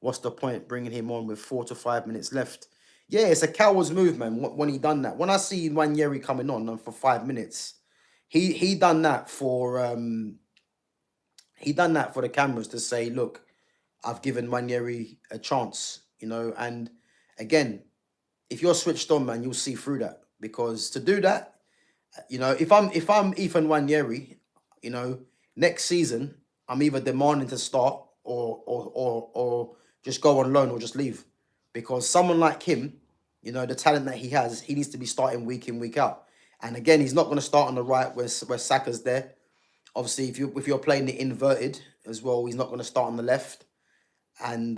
What's the point bringing him on with 4 to 5 minutes left? Yeah, it's a coward's move, man. When he done that, when I see Wanyeri coming on and for 5 minutes, he done that for the cameras to say, look, I've given Wanyeri a chance, you know. And again, if you're switched on, man, you'll see through that, because to do that, you know, if I'm Ethan Wanyeri, you know, next season I'm either demanding to start or just go on loan or just leave, because someone like him, you know, the talent that he has, he needs to be starting week in, week out. And again, he's not going to start on the right where Saka's there. Obviously, if you're playing the inverted as well, he's not going to start on the left. And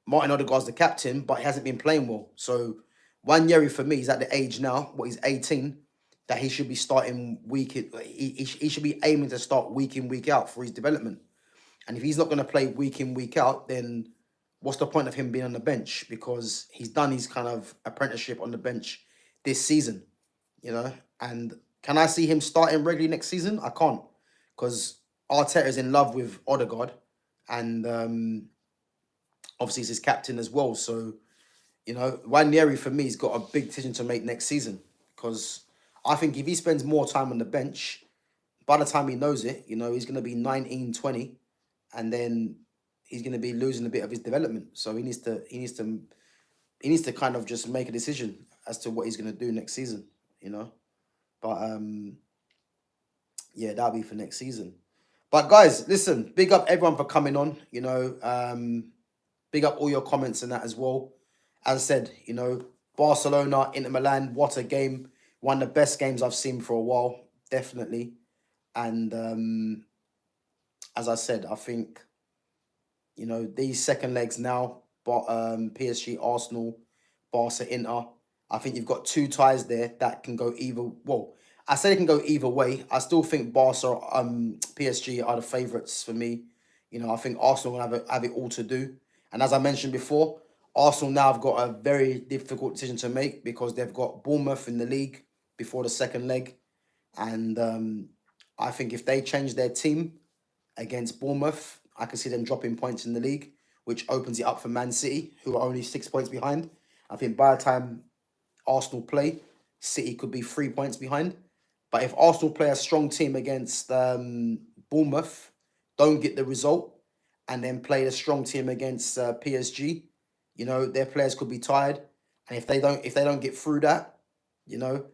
Martin Odegaard's the captain, but he hasn't been playing well. So Wanyeri for me, he's at the age now, he's 18, that he should be starting he should be aiming to start week in, week out for his development. And if he's not going to play week in, week out, then what's the point of him being on the bench? Because he's done his kind of apprenticeship on the bench this season, you know. And can I see him starting regularly next season? I can't, because Arteta is in love with Odegaard, and obviously he's his captain as well. So, you know, Wanyeri for me has got a big decision to make next season, because I think if he spends more time on the bench, by the time he knows it, you know, he's going to be 19, 20, and then he's going to be losing a bit of his development. So he needs to kind of just make a decision as to what he's going to do next season, you know. But yeah, that'll be for next season. But guys, listen, big up everyone for coming on, you know. Big up all your comments and that as well. As I said, you know, Barcelona, Inter Milan, what a game. One of the best games I've seen for a while, definitely. And as I said, I think, you know, these second legs now, but PSG, Arsenal, Barca, Inter, I think you've got two ties there that can go either. Well, I say it can go either way. I still think Barca, PSG are the favourites for me. You know, I think Arsenal will have it all to do. And as I mentioned before, Arsenal now have got a very difficult decision to make because they've got Bournemouth in the league before the second leg. And I think if they change their team against Bournemouth, I can see them dropping points in the league, which opens it up for Man City, who are only 6 points behind. I think by the time Arsenal play, City could be 3 points behind. But if Arsenal play a strong team against Bournemouth, don't get the result, and then play a strong team against PSG, you know, their players could be tired. And if they don't get through that, you know,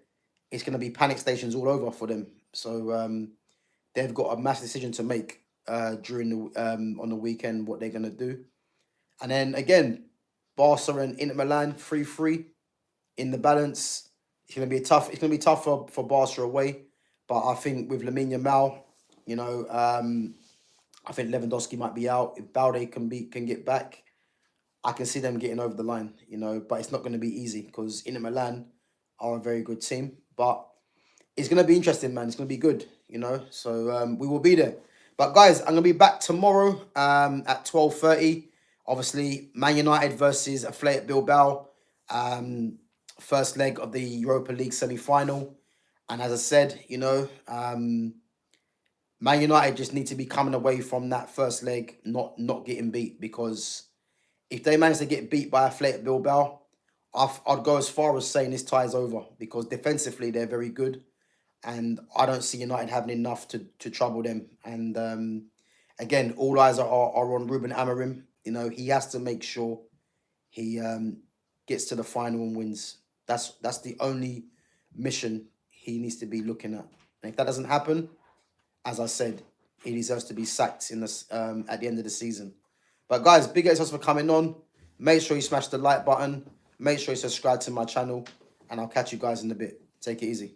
it's going to be panic stations all over for them. So they've got a massive decision to make during the on the weekend what they're going to do. And then again, Barca and Inter Milan 3-3 in the balance. It's gonna be tough. It's gonna be tough for Barca away, but I think with Lamine Yamal, you know, I think Lewandowski might be out. If Balde can get back, I can see them getting over the line. You know, but it's not going to be easy because Inter Milan are a very good team. But it's going to be interesting, man. It's going to be good. You know, so we will be there. But guys, I'm going to be back tomorrow at 12:30. Obviously, Man United versus Athletic Bilbao. First leg of the Europa League semi-final. And as I said, you know, Man United just need to be coming away from that first leg, not getting beat. Because if they manage to get beat by Athletic Bilbao, I'd go as far as saying this tie is over. Because defensively, they're very good. And I don't see United having enough to trouble them. And again, all eyes are on Ruben Amorim. You know, he has to make sure he gets to the final and wins. That's the only mission he needs to be looking at. And if that doesn't happen, as I said, he deserves to be sacked in this at the end of the season. But guys, big thanks for coming on. Make sure you smash the like button. Make sure you subscribe to my channel. And I'll catch you guys in a bit. Take it easy.